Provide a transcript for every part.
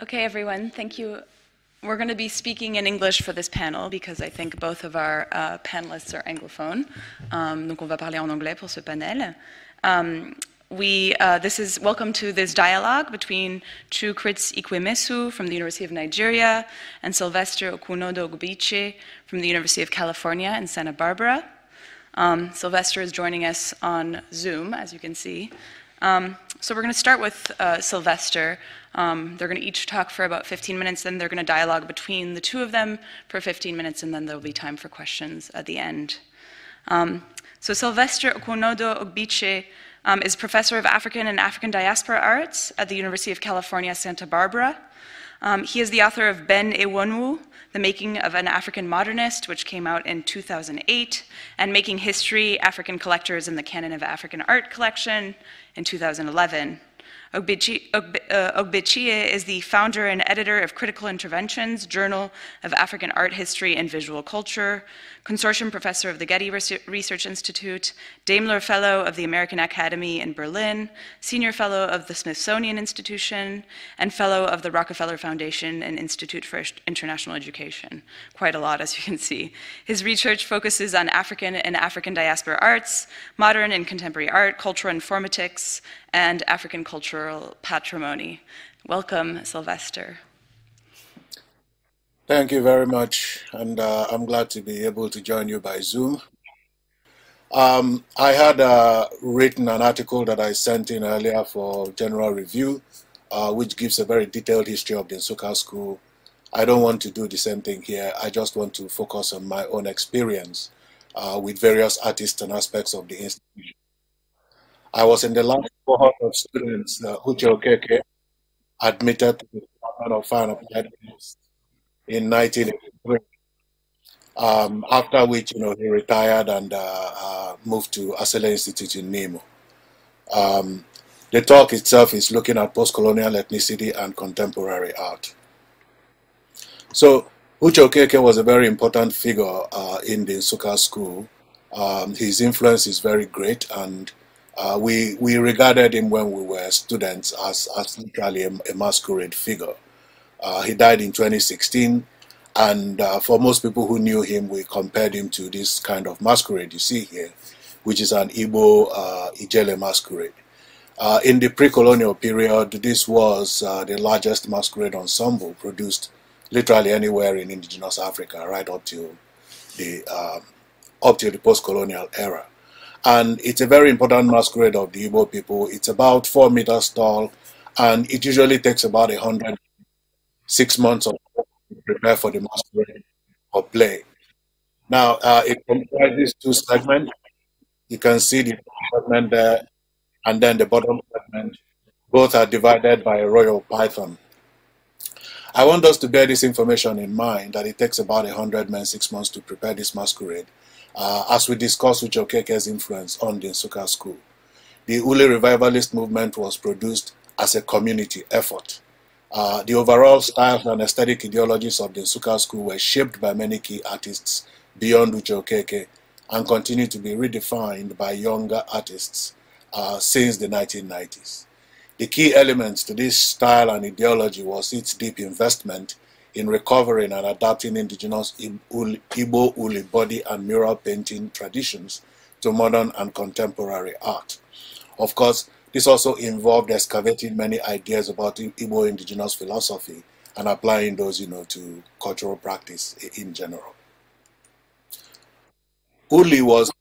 Okay, everyone, thank you. We're going to be speaking in English for this panel because I think both of our panelists are anglophone. Donc on va parler en anglais pour ce panel. Welcome to this dialogue between Chuu, Krydz, Ikwuemesi from the University of Nigeria and Sylvester Okwunodu Ogbechie from the University of California in Santa Barbara. Sylvester is joining us on Zoom, as you can see. So we're going to start with Sylvester. They're going to each talk for about 15 minutes, then they're going to dialogue between the two of them for 15 minutes, and then there'll be time for questions at the end. So Sylvester Okwunodu Ogbechie is professor of African and African diaspora arts at the University of California, Santa Barbara. He is the author of Ben Ewonwu, The Making of an African Modernist, which came out in 2008, and Making History, African Collectors in the Canon of African Art Collection in 2011. Ogbechie is the founder and editor of Critical Interventions, Journal of African Art History and Visual Culture, consortium professor of the Getty Research Institute, Daimler Fellow of the American Academy in Berlin, senior fellow of the Smithsonian Institution, and fellow of the Rockefeller Foundation and Institute for International Education. Quite a lot, as you can see. His research focuses on African and African diaspora arts, modern and contemporary art, cultural informatics, and African cultural patrimony. Welcome, Sylvester. Thank you very much, and I'm glad to be able to join you by Zoom. I had written an article that I sent in earlier for general review, which gives a very detailed history of the Nsukka School. I don't want to do the same thing here. I just want to focus on my own experience with various artists and aspects of the institution. I was in the last cohort of students, Uche Okeke, admitted to the Department of Fine Applied Arts in 1983. After which, he retired and moved to Asele Institute in Nemo. The talk itself is looking at post-colonial ethnicity and contemporary art. So, Uche Okeke was a very important figure in the Nsukka School. His influence is very great, and we regarded him when we were students as literally a masquerade figure. He died in 2016, and for most people who knew him, we compared him to this kind of masquerade you see here, which is an Igbo Ijele masquerade. In the pre-colonial period, this was the largest masquerade ensemble produced literally anywhere in indigenous Africa, right up to the post-colonial era. And it's a very important masquerade of the Igbo people. It's about 4 meters tall, and it usually takes about 106 months of work to prepare for the masquerade or play. Now, it comprises 2 segments. You can see the top segment there, and then the bottom segment. Both are divided by a royal python. I want us to bear this information in mind, that it takes about 100 men 6 months to prepare this masquerade, as we discuss Uche Okeke's influence on the Nsukka School. The Uli revivalist movement was produced as a community effort. The overall styles and aesthetic ideologies of the Nsukka School were shaped by many key artists beyond Uche Okeke and continue to be redefined by younger artists since the 1990s. The key elements to this style and ideology was its deep investment in recovering and adapting indigenous Igbo Uli body and mural painting traditions to modern and contemporary art. Of course, this also involved excavating many ideas about Igbo indigenous philosophy and applying those, to cultural practice in general. Uli was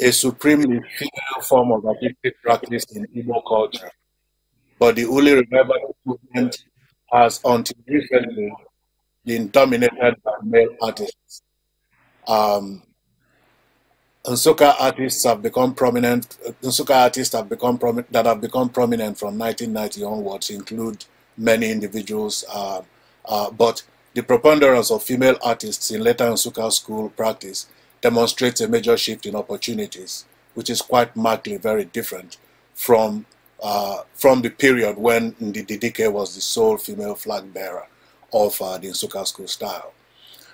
a supremely female form of artistic practice in Igbo culture, but the Uli revival movement has until recently been dominated by male artists. Nsukka artists have become prominent. Nsukka artists that have become prominent from 1990 onwards include many individuals, but the preponderance of female artists in later Nsukka School practice demonstrates a major shift in opportunities, which is quite markedly very different from the period when Ndidike was the sole female flag bearer of the Nsukka School style.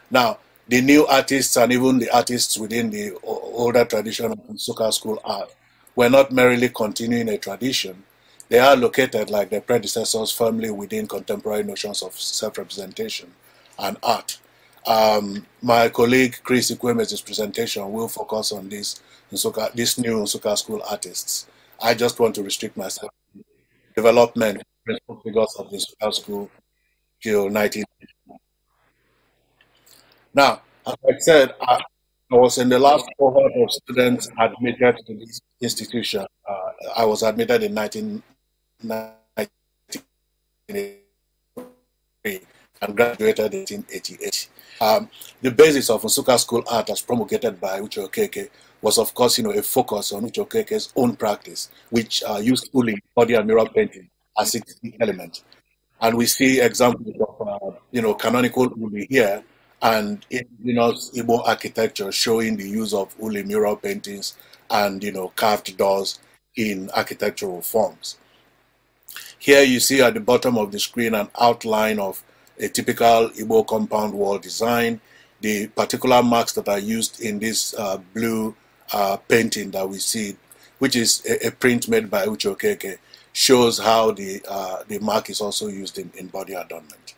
Now, the new artists and even the artists within the older tradition of Nsukka School art were not merely continuing a tradition, They are located, like their predecessors, firmly within contemporary notions of self-representation and art. My colleague Chris Ikwuemesi's presentation will focus on this new Nsukka School artists. I just want to restrict myself to development principal figures of the Nsukka School till 19. Now, as I said, I was in the last cohort of students admitted to this institution. I was admitted in 1993 and graduated in 1988. The basis of Nsukka School art, as promulgated by Uche Okeke, was of course, a focus on Uche Okeke's own practice, which used uli, body and mirror painting as its key element. And we see examples of, canonical uli here, and indigenous Igbo architecture showing the use of uli mural paintings and, carved doors in architectural forms. Here you see at the bottom of the screen an outline of a typical Igbo compound wall design. The particular marks that are used in this blue painting that we see, which is a print made by Uche Okeke, shows how the mark is also used in body adornment.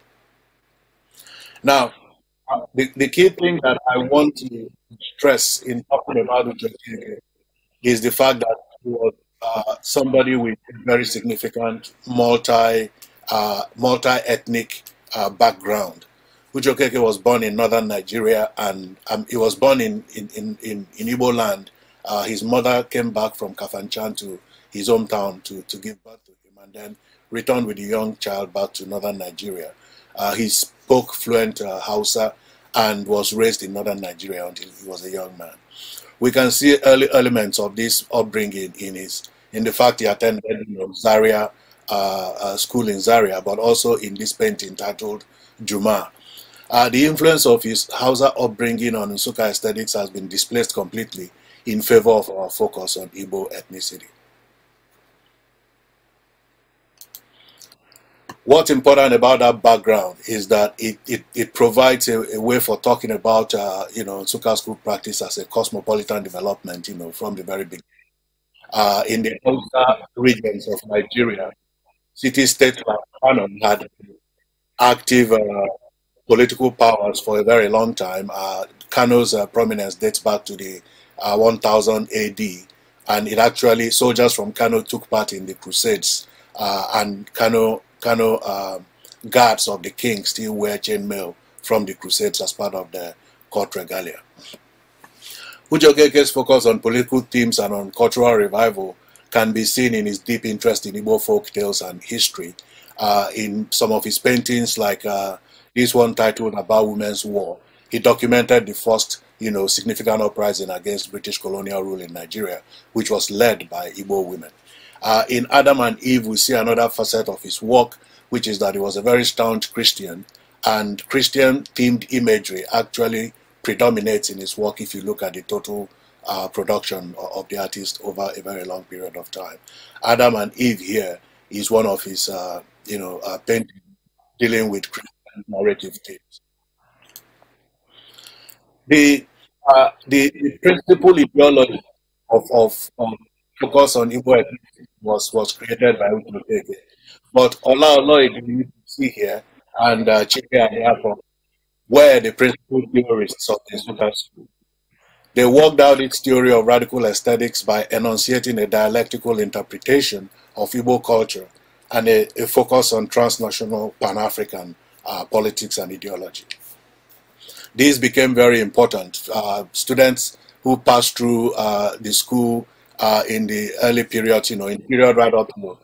Now, the key thing that I want to stress in talking about Uche Okeke is the fact that he was somebody with a very significant multi-ethnic background. Uche Okeke was born in northern Nigeria, and he was born in Igbo land. His mother came back from Kafanchan to his hometown to give birth to him, and then returned with the young child back to northern Nigeria. He spoke fluent Hausa and was raised in northern Nigeria until he was a young man. We can see early elements of this upbringing in the fact he attended Zaria school in Zaria, but also in this painting titled Juma. The influence of his Hausa upbringing on Nsukka aesthetics has been displaced completely in favor of our focus on Igbo ethnicity. What's important about that background is that it provides a way for talking about Nsukka School practice as a cosmopolitan development, from the very beginning. In the Hausa regions of Nigeria, city-states like Kano had active political powers for a very long time. Kano's prominence dates back to the 1000 AD, and it actually, soldiers from Kano took part in the Crusades, and Kano guards of the king still wear chainmail from the Crusades as part of the court regalia. Uche Okeke's focus on political themes and on cultural revival can be seen in his deep interest in Igbo folk tales and history. In some of his paintings, like this one titled About Women's War, he documented the first, significant uprising against British colonial rule in Nigeria, which was led by Igbo women. In Adam and Eve, we see another facet of his work, which is that he was a very staunch Christian, and Christian-themed imagery actually predominates in his work if you look at the total production of the artist over a very long period of time. Adam and Eve here is one of his, paintings dealing with Christian narrative themes. The principal ideology of focus on Igbo ethnicity was created by Uche Okeke. But Ola you see here, and Chike and Yapo were the principal theorists of the Nsukka School. They worked out its theory of radical aesthetics by enunciating a dialectical interpretation of Igbo culture and a focus on transnational Pan-African politics and ideology. These became very important. Students who passed through the school in the early periods, in the period right up to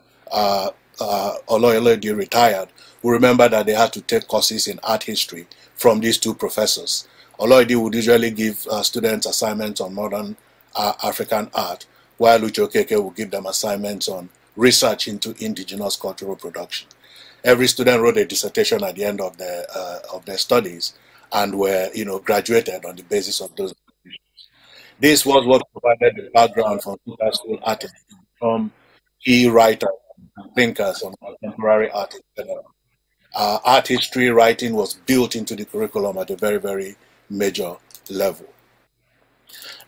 Oloyede retired, we remember that they had to take courses in art history from these two professors. Oloyede would usually give students assignments on modern African art, while Uche Okeke would give them assignments on research into indigenous cultural production. Every student wrote a dissertation at the end of their studies, and were graduated on the basis of those. This was what provided the background for Nsukka School artists to become key writers and thinkers on contemporary art in general. Art history writing was built into the curriculum at a very, very major level.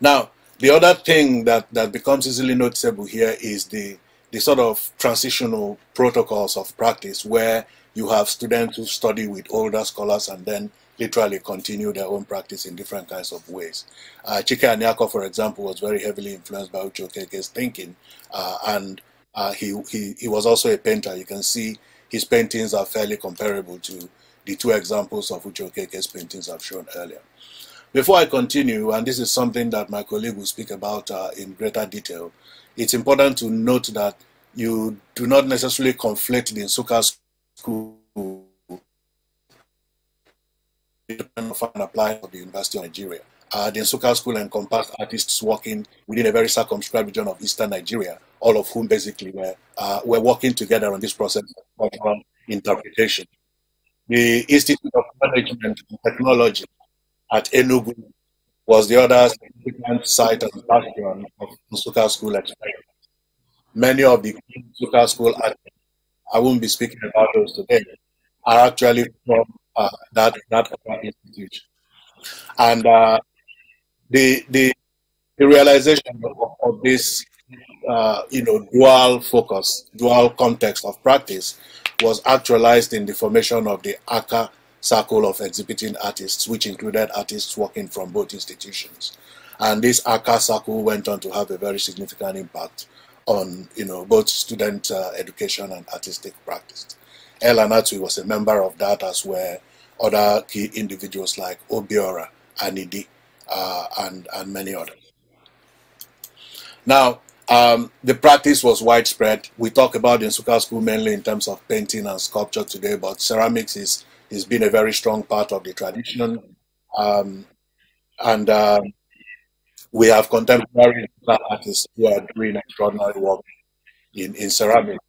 Now, the other thing that becomes easily noticeable here is the the sort of transitional protocols of practice where you have students who study with older scholars and then literally continue their own practice in different kinds of ways. Chike Aniako, for example, was very heavily influenced by Uche Okeke's thinking, and he was also a painter. You can see his paintings are fairly comparable to the two examples of Uche Okeke's paintings I've shown earlier. Before I continue, and this is something that my colleague will speak about in greater detail, it's important to note that you do not necessarily conflate the Nsukka School and apply for the University of Nigeria. The Nsukka School encompassed artists working within a very circumscribed region of eastern Nigeria, all of whom basically were working together on this process of cultural interpretation. The Institute of Management and Technology at Enugu was the other significant site and bastion of Nsukka School experience. Many of the Nsukka School artists, I won't be speaking about those today, are actually from that institute. And the realization of this dual focus, dual context of practice was actualized in the formation of the ACA Circle of Exhibiting Artists, which included artists working from both institutions. And this ACA Circle went on to have a very significant impact on both student education and artistic practice. Anatwi was a member of that, as were other key individuals like Obiora, Anidi, and many others. Now, the practice was widespread. We talk about the Nsukka School mainly in terms of painting and sculpture today, but ceramics has been a very strong part of the tradition. We have contemporary artists who are doing extraordinary work in ceramics,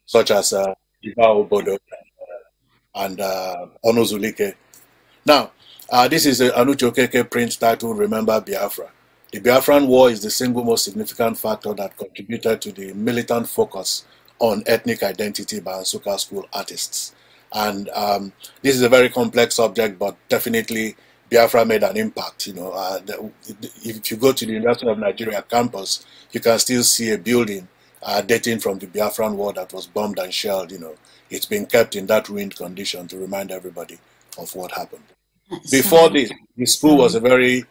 such as Iva Obodo and Onozulike. Now, this is an Uche Okeke print titled Remember Biafra. The Biafran War is the single most significant factor that contributed to the militant focus on ethnic identity by Nsukka School artists. And this is a very complex subject, but definitely Biafra made an impact. If you go to the University of Nigeria campus, you can still see a building dating from the Biafran War that was bombed and shelled. It's been kept in that ruined condition to remind everybody of what happened. Before this, the school was a very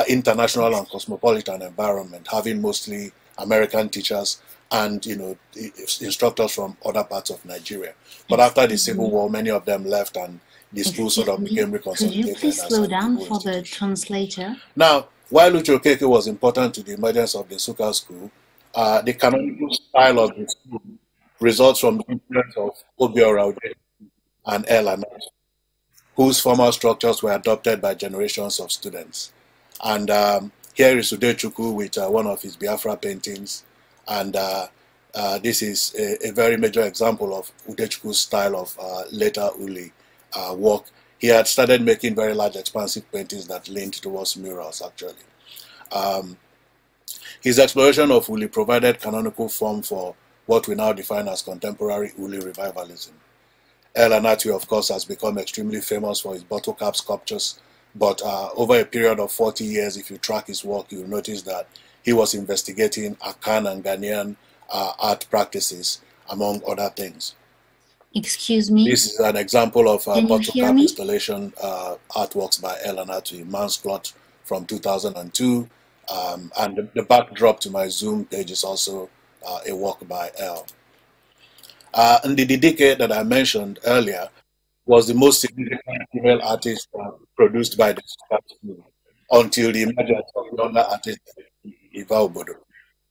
international and cosmopolitan environment, having mostly American teachers and instructors from other parts of Nigeria. But after the Civil War, many of them left, and the school sort of became reconsolidated. Could you please slow down for the translator? Now, while Uche Okeke was important to the emergence of the Nsukka School, the canonical style of the school results from the influence of Obiora and Anatwi, whose formal structures were adopted by generations of students. And here is Udechukwu with one of his Biafra paintings. And this is a very major example of Udechukwu's style of later Uli work. He had started making very large expansive paintings that leaned towards murals, actually. His exploration of Uli provided canonical form for what we now define as contemporary Uli revivalism. Anatwi, of course, has become extremely famous for his bottle cap sculptures, but over a period of 40 years, if you track his work, you'll notice that he was investigating Akan and Ghanaian art practices, among other things. Excuse me? This is an example of bottle cap installation artworks by Anatwi, Man's Cloth from 2002. And the backdrop to my Zoom page is also a work by El. And the decade that I mentioned earlier was the most significant female artist produced by the school until the emergence of younger artist Iva Obodo.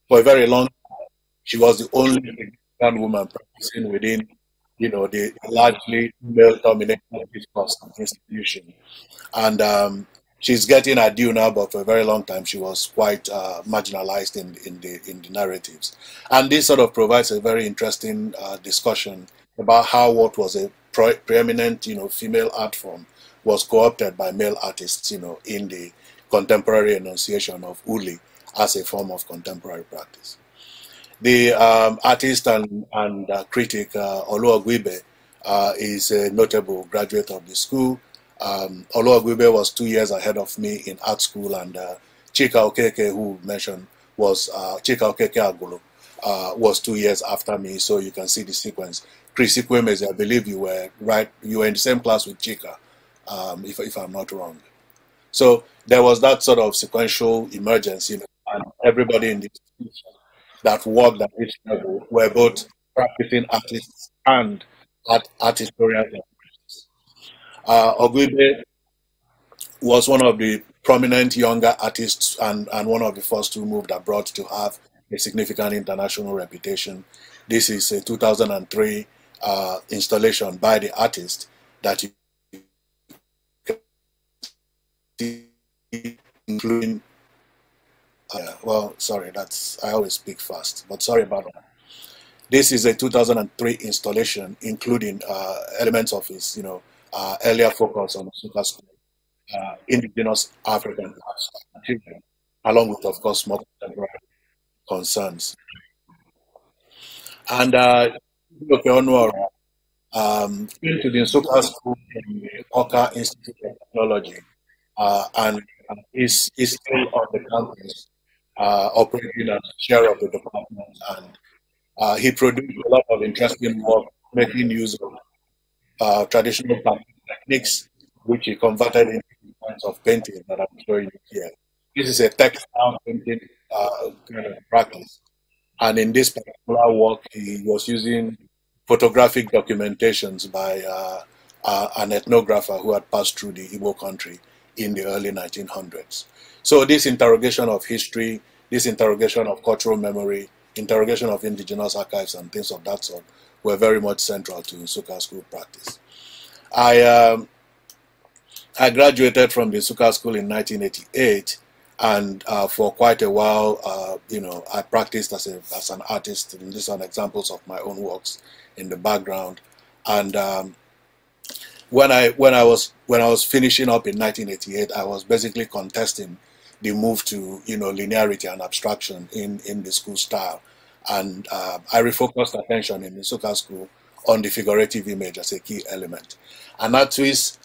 For a very long time, she was the only significant woman practicing within, the largely male-dominated discourse institution. And she's getting her due now, but for a very long time she was quite marginalized in the narratives. And this sort of provides a very interesting discussion about how what was a preeminent, female art form was co-opted by male artists, in the contemporary enunciation of Uli as a form of contemporary practice. The artist and critic Olu Ogwibe is a notable graduate of the school. Olu Ogwibe was 2 years ahead of me in art school, and Chika Okeke, who mentioned, was Chika Okeke Agolo, was 2 years after me, so you can see the sequence. Krydz Ikwuemesi, I believe you were right. You were in the same class with Chika, if I'm not wrong. So there was that sort of sequential emergence, and everybody in the institution that worked at this level were both practicing artists and art historians. Ogbechie was one of the prominent younger artists and one of the first who moved abroad to have a significant international reputation. This is a 2003 installation by the artist that you see, including well, sorry, I always speak fast, but sorry about that. This is a 2003 installation, including elements of his, earlier focus on Nsukka School, indigenous African arts, along with, of course, more contemporary concerns. And Okwunodu came to the Nsukka School in the Awka Institute of Technology, and is still on the campus, operating as chair of the department, and he produced a lot of interesting work, making use of traditional techniques, which he converted into points of painting that I'm showing you here. This is a textile painting kind of practice, and in this particular work, he was using photographic documentations by an ethnographer who had passed through the Igbo country in the early 1900s. So this interrogation of history, this interrogation of cultural memory, interrogation of indigenous archives and things of that sort were very much central to Nsukka School practice. I graduated from the Nsukka School in 1988, and for quite a while, I practiced as an artist, and these are examples of my own works in the background. And when I was finishing up in 1988, I was basically contesting the move to linearity and abstraction in the school style, and I refocused attention in the Nsukka School on the figurative image as a key element. And Anatu's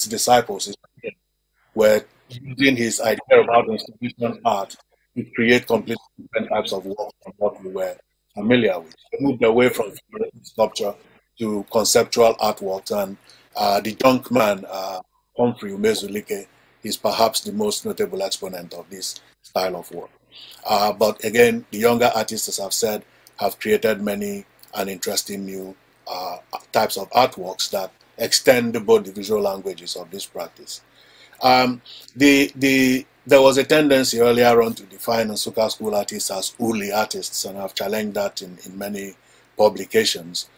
disciples were using his idea about institutional art to create completely different types of work from what we were familiar with. They moved away from figurative sculpture to conceptual artworks, and the young man, Uche, is perhaps the most notable exponent of this style of work. But again, the younger artists, as I've said, have created many and interesting new types of artworks that extend both the visual languages of this practice. There was a tendency earlier on to define Nsukka School artists as uli artists, and I've challenged that in many publications.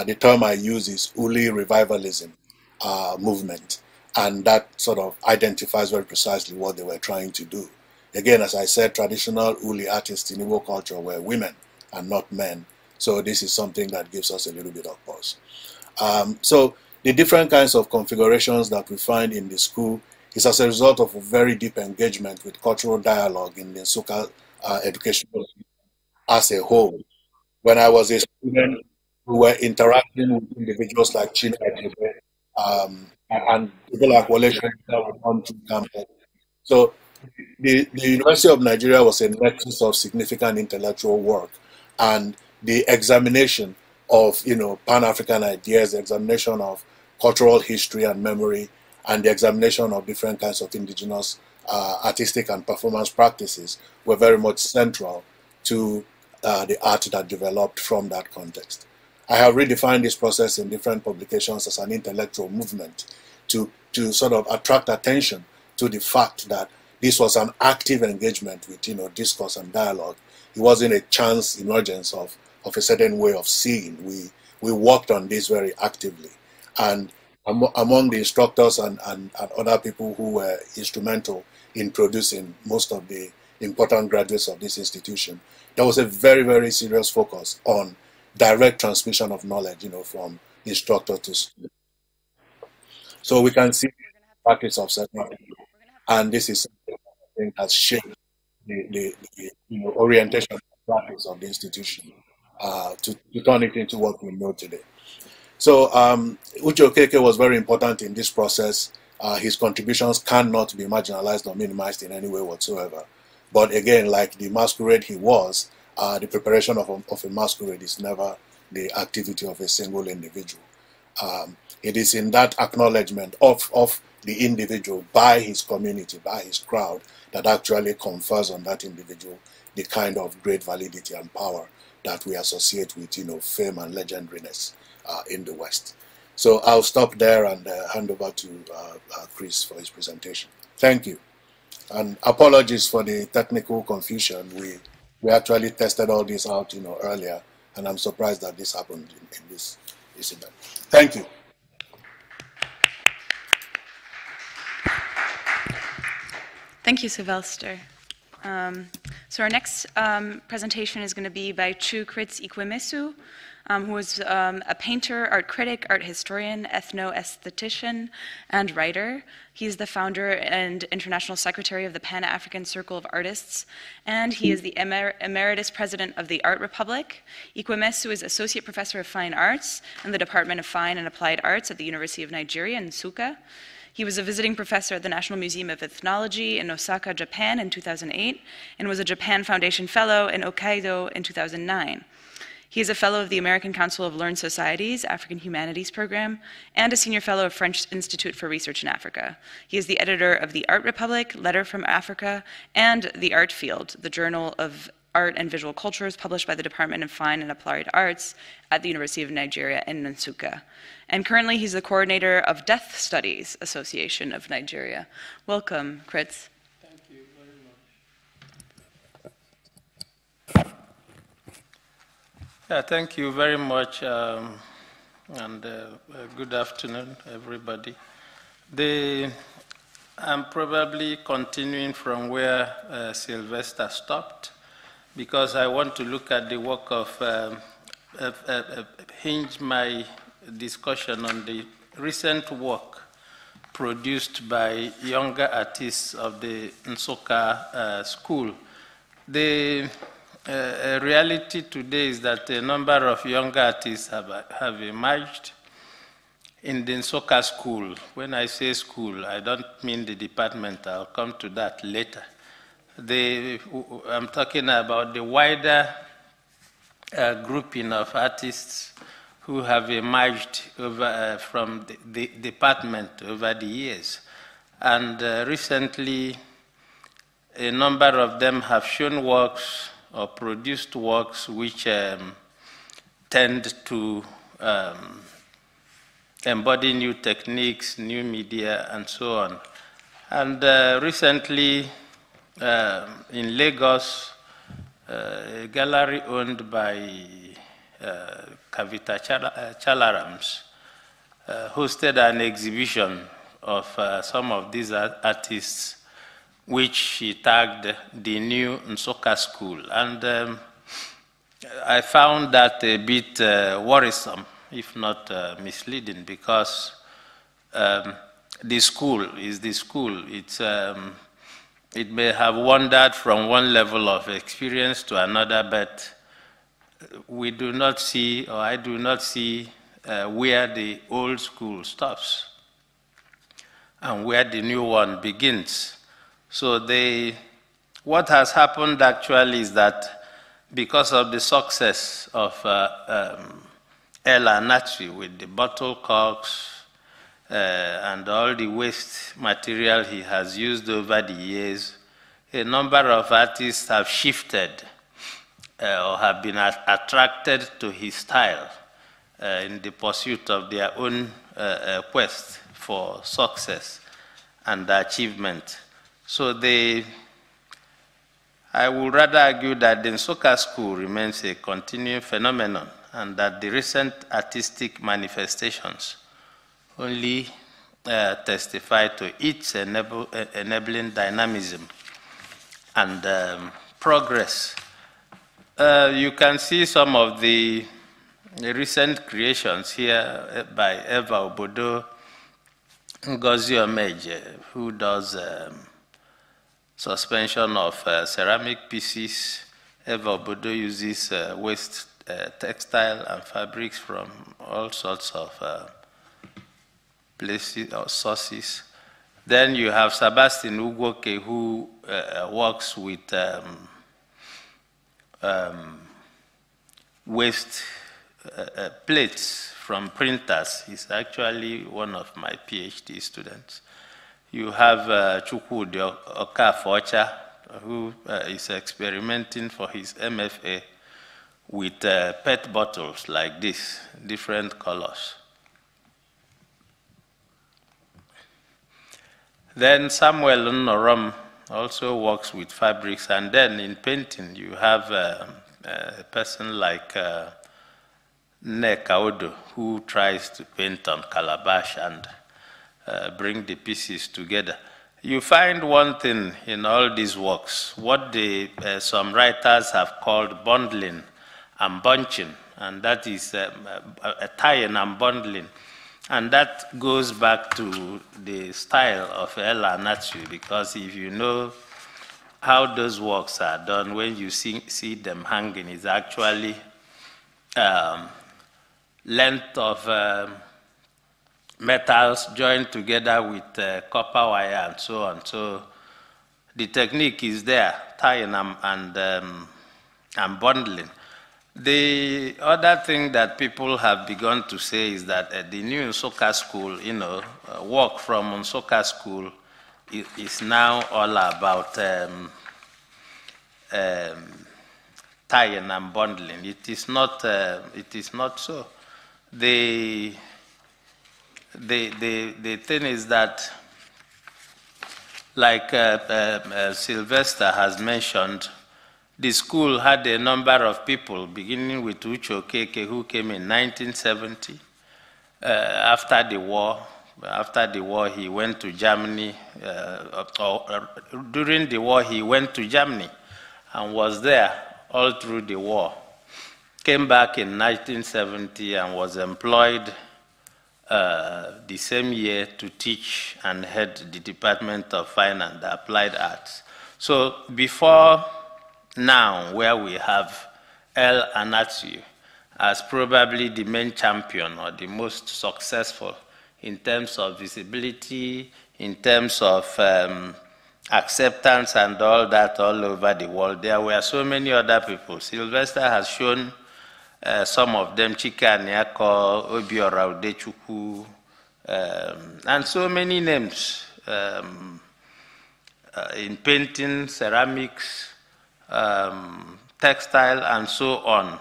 The term I use is uli revivalism movement, and that sort of identifies very precisely what they were trying to do. Again, as I said, traditional uli artists in Igbo culture were women and not men, so this is something that gives us a little bit of pause. So the different kinds of configurations that we find in the school is as a result of a very deep engagement with cultural dialogue in the Nsukka educational as a whole. When I was a student, we were interacting with individuals like Chuu and people like Wole that were on to campus. So the University of Nigeria was a nexus of significant intellectual work, and the examination of Pan-African ideas, the examination of cultural history and memory, and the examination of different kinds of indigenous artistic and performance practices were very much central to the art that developed from that context. I have redefined this process in different publications as an intellectual movement to sort of attract attention to the fact that this was an active engagement with discourse and dialogue. It wasn't a chance emergence of a certain way of seeing. We worked on this very actively, and among the instructors and other people who were instrumental in producing most of the important graduates of this institution, there was a very, very serious focus on direct transmission of knowledge, from instructor to student. So we can see the practice of certain, and this is something I think has shaped the orientation and practice of the institution to turn it into what we know today. So Uche Okeke was very important in this process. His contributions cannot be marginalized or minimized in any way whatsoever. But again, like the masquerade he was, the preparation of a masquerade is never the activity of a single individual. It is in that acknowledgement of the individual by his community, by his crowd, that actually confers on that individual the kind of great validity and power that we associate with, fame and legendariness in the West. So I'll stop there and hand over to Krydz for his presentation. Thank you. And apologies for the technical confusion. We actually tested all this out, earlier, and I'm surprised that this happened in this event. Thank you. Thank you, Sylvester. So our next presentation is going to be by Chuu Ikwuemesi, who is a painter, art critic, art historian, ethno-aesthetician, and writer. He's the founder and international secretary of the Pan-African Circle of Artists, and he is the emeritus president of the Art Republic. Ikwuemesi is associate professor of fine arts in the Department of Fine and Applied Arts at the University of Nigeria in Nsukka. He was a visiting professor at the National Museum of Ethnology in Osaka, Japan in 2008, and was a Japan Foundation Fellow in Hokkaido in 2009. He is a fellow of the American Council of Learned Societies African Humanities Program and a senior fellow of French Institut for Research in Africa. He is the editor of the Art Republic, Letter from Africa, and The Art Field, the Journal of Art and Visual Cultures published by the Department of Fine and Applied Arts at the University of Nigeria in Nsukka. And currently he's the coordinator of Death Studies Association of Nigeria. Welcome, Krydz. Thank you very much. Yeah, thank you very much, and good afternoon, everybody. I'm probably continuing from where Sylvester stopped, because I want to look at the work of, hinge my discussion on the recent work produced by younger artists of the Nsukka School. The reality today is that a number of younger artists have emerged in the Nsukka School. When I say school, I don't mean the department. I'll come to that later. I'm talking about the wider grouping of artists who have emerged from the department over the years. And recently, a number of them have shown works or produced works which tend to embody new techniques, new media, and so on. And recently, in Lagos, a gallery owned by Kavita Chalarams hosted an exhibition of some of these artists, which she tagged the new Nsukka School. And I found that a bit worrisome, if not misleading, because the school is the school. It may have wandered from one level of experience to another, but we do not see, or I do not see, where the old school stops and where the new one begins. So what has happened actually is that because of the success of Ella Natri with the bottle corks and all the waste material he has used over the years, a number of artists have shifted or have been attracted to his style in the pursuit of their own quest for success and achievement. So I would rather argue that the Nsukka School remains a continuing phenomenon, and that the recent artistic manifestations only testify to its enabling dynamism and progress. You can see some of the recent creations here by Eva Obodo, Ngozi Omeje, who does suspension of ceramic pieces. Eva Obodo uses waste textile and fabrics from all sorts of places or sources. Then you have Sebastian Ugoke, who works with waste plates from printers. He's actually one of my PhD students. You have Chuu Okafor, who is experimenting for his MFA with PET bottles like this, different colors. Then Samuel Nnorom also works with fabrics, and then in painting you have a person like Nneka, who tries to paint on calabash and bring the pieces together. You find one thing in all these works, what some writers have called bundling and bunching, and that is tying and bundling. And that goes back to the style of Ella Natsu, because if you know how those works are done, when you see them hanging, it's actually length of metals joined together with copper wire and so on. So the technique is there, tying and bundling. The other thing that people have begun to say is that the new Nsukka School, work from Nsukka School is now all about tying and bundling. It is not so. The thing is that, like Sylvester has mentioned, the school had a number of people, beginning with Uche Okeke, who came in 1970. After the war, he went to Germany. During the war, he went to Germany and was there all through the war. Came back in 1970 and was employed the same year to teach and head the Department of Fine and Applied Arts. So before now, where we have El Anatsu as probably the main champion or the most successful in terms of visibility, in terms of acceptance and all that all over the world, there were so many other people. Sylvester has shown some of them, Chika Nyako, Obiora Udechukwu, and so many names in painting, ceramics, textile, and so on,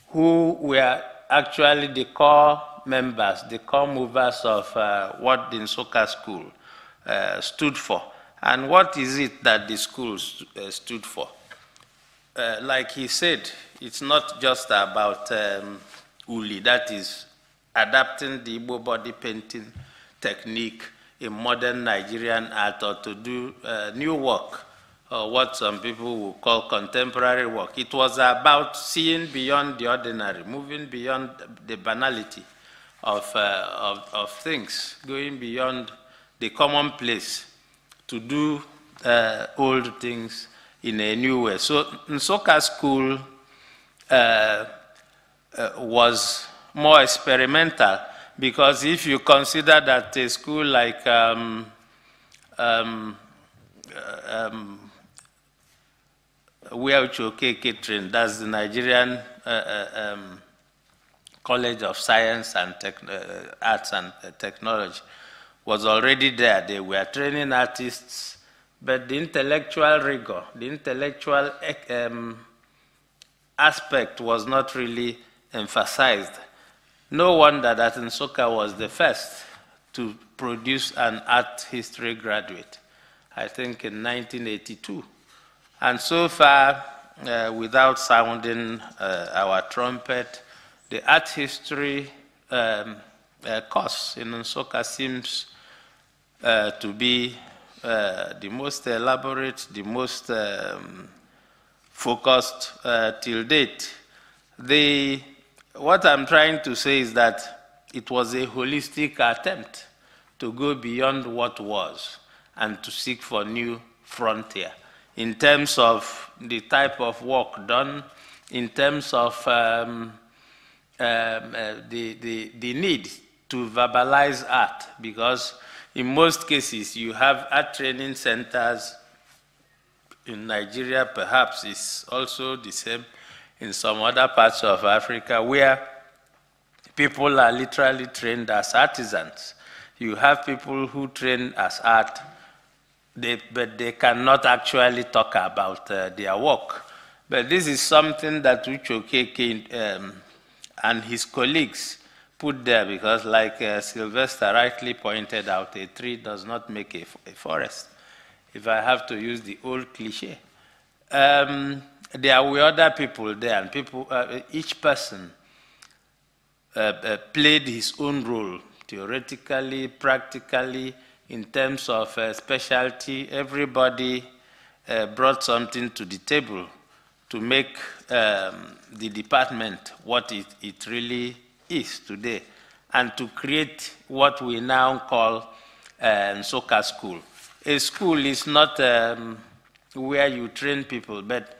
who were actually the core members, the core movers of what the Nsukka School stood for. And what is it that the school stood for? Like he said, it's not just about uli, that is adapting the Igbo body painting technique in modern Nigerian art, or to do new work, or what some people will call contemporary work. It was about seeing beyond the ordinary, moving beyond the banality of things, going beyond the commonplace to do old things in a new way. So Nsukka School was more experimental, because if you consider that a school like where Uche Okeke trained, that's the Nigerian College of Science and Arts and Technology, was already there. They were training artists, but the intellectual rigor, the intellectual aspect was not really emphasized. No wonder that Nsukka was the first to produce an art history graduate, I think in 1982. And so far, without sounding our trumpet, the art history course in Nsukka seems to be the most elaborate, the most focused till date. What I'm trying to say is that it was a holistic attempt to go beyond what was and to seek for new frontier in terms of the type of work done, in terms of the need to verbalize art, because in most cases you have art training centers in Nigeria, perhaps is also the same in some other parts of Africa, where people are literally trained as artisans. You have people who train as art, but they cannot actually talk about their work. But this is something that Uche Okeke and his colleagues put there, because like Sylvester rightly pointed out, a tree does not make a forest, if I have to use the old cliche. There were other people there, and people, each person played his own role, theoretically, practically, in terms of specialty. Everybody brought something to the table to make the department what it really is today, and to create what we now call Nsukka School. A school is not where you train people, but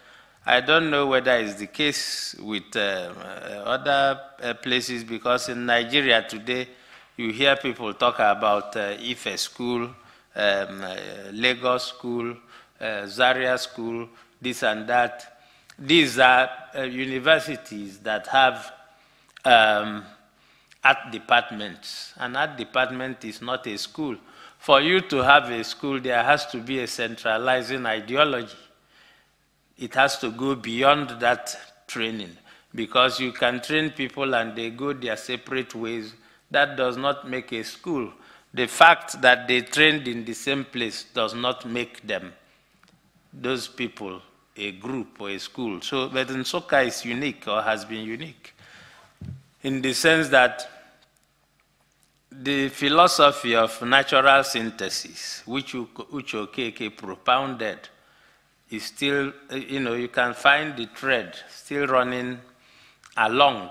I don't know whether it's the case with other places, because in Nigeria today, you hear people talk about Ife School, Lagos School, Zaria School, this and that. These are universities that have art departments. An art department is not a school. For you to have a school, there has to be a centralizing ideology. It has to go beyond that training, because you can train people and they go their separate ways. That does not make a school. The fact that they trained in the same place does not make them, those people, a group or a school. So, but Nsukka is unique, or has been unique, in the sense that the philosophy of natural synthesis, which Uche Okeke propounded, is still, you can find the thread still running along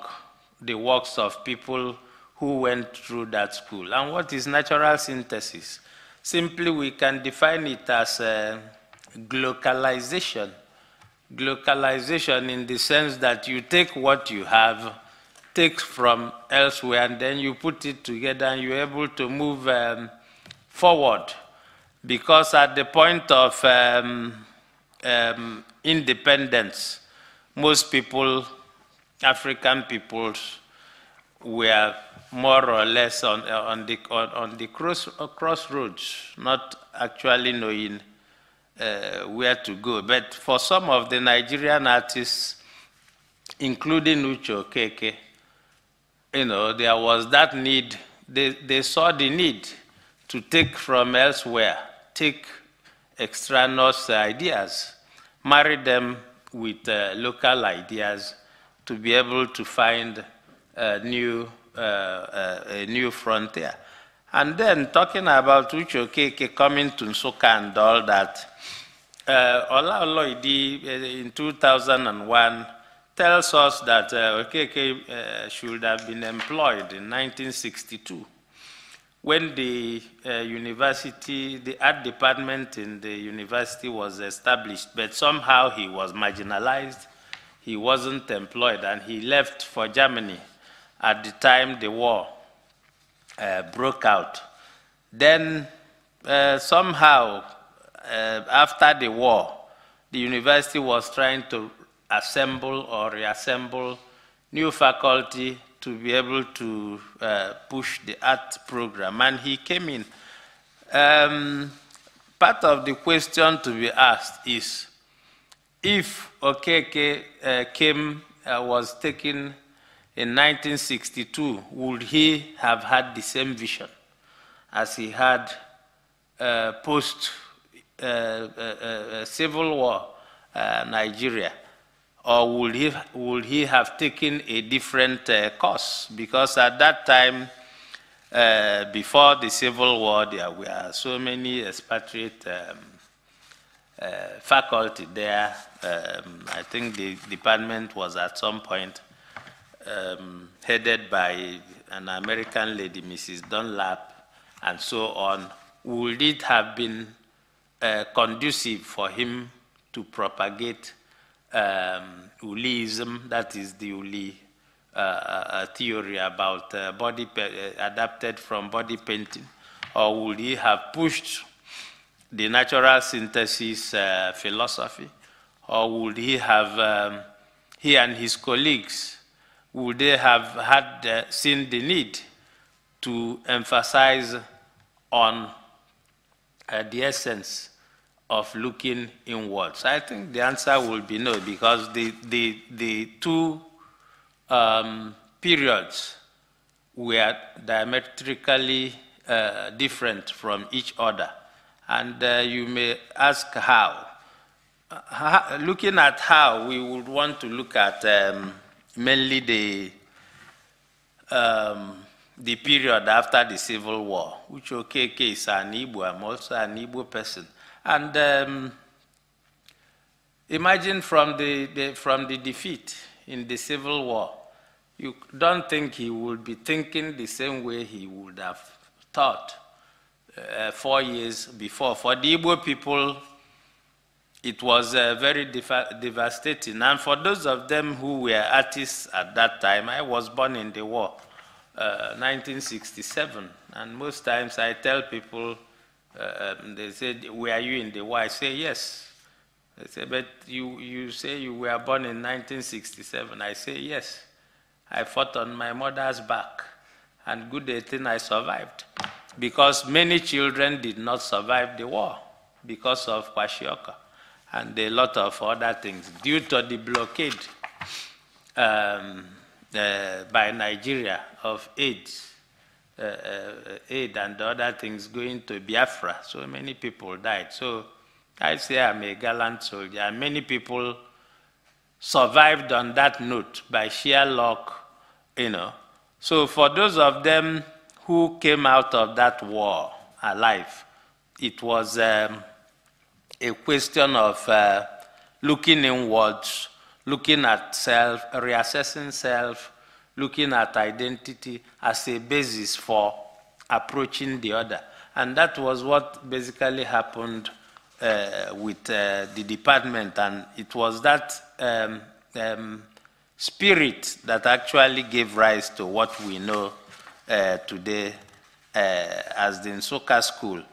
the works of people who went through that school. And what is natural synthesis? Simply, we can define it as glocalization. Glocalization in the sense that you take what you have, take from elsewhere, and then you put it together, and you're able to move forward. Because at the point of independence, most people, African peoples, were more or less on the crossroads, not actually knowing where to go. But for some of the Nigerian artists, including Uche Okeke, there was that need. They saw the need to take from elsewhere, take extraneous ideas, marry them with local ideas to be able to find a new frontier. And then talking about Uche Okeke coming to Nsukka and all that, Ola Oloidi in 2001 tells us that Okeke should have been employed in 1962 when the university, the art department in the university was established, but somehow he was marginalized. He wasn't employed, and he left for Germany at the time the war broke out. Then somehow, after the war, the university was trying to assemble or reassemble new faculty to be able to push the art program, and he came in. Part of the question to be asked is, if Okeke was taken in 1962, would he have had the same vision as he had post-Civil War Nigeria? Or would he have taken a different course? Because at that time, before the Civil War, there were so many expatriate faculty there. I think the department was at some point headed by an American lady, Mrs. Dunlap, and so on. Would it have been conducive for him to propagate Uliism, that is the Uli theory about adapted from body painting? Or would he have pushed the natural synthesis philosophy, or would he have, he and his colleagues, would they have had seen the need to emphasize on the essence of looking inwards? I think the answer will be no, because the two periods were diametrically different from each other. And you may ask how. Looking at how, we would want to look at mainly the period after the Civil War. Uche Okeke is an Igbo. I'm also an Igbo person. And imagine from the defeat in the Civil War, you don't think he would be thinking the same way he would have thought 4 years before. For the Igbo people, it was very devastating. And for those of them who were artists at that time, I was born in the war, 1967. And most times I tell people, they say, were you in the war? I say, yes. They say, but you say you were born in 1967. I say, yes. I fought on my mother's back. And good thing I survived. Because many children did not survive the war because of Kwashiorkor and a lot of other things due to the blockade by Nigeria of aid and other things going to Biafra. So many people died. So I say I'm a gallant soldier, and many people survived on that note by sheer luck, you know. So for those of them who came out of that war alive, it was a question of looking inwards, looking at self, reassessing self, looking at identity as a basis for approaching the other. And that was what basically happened with the department. And it was that spirit that actually gave rise to what we know today as the Nsukka School.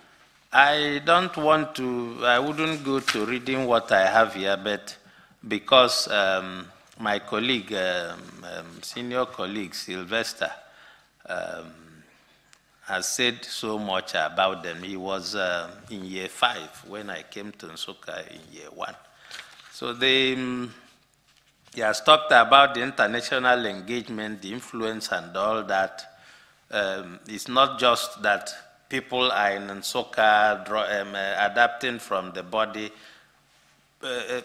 I wouldn't go to reading what I have here, but because my colleague, senior colleague, Sylvester, has said so much about them. He was in year 5 when I came to Nsukka in year 1. So he has talked about the international engagement, the influence and all that. It's not just that people are in Nsukka adapting from the body.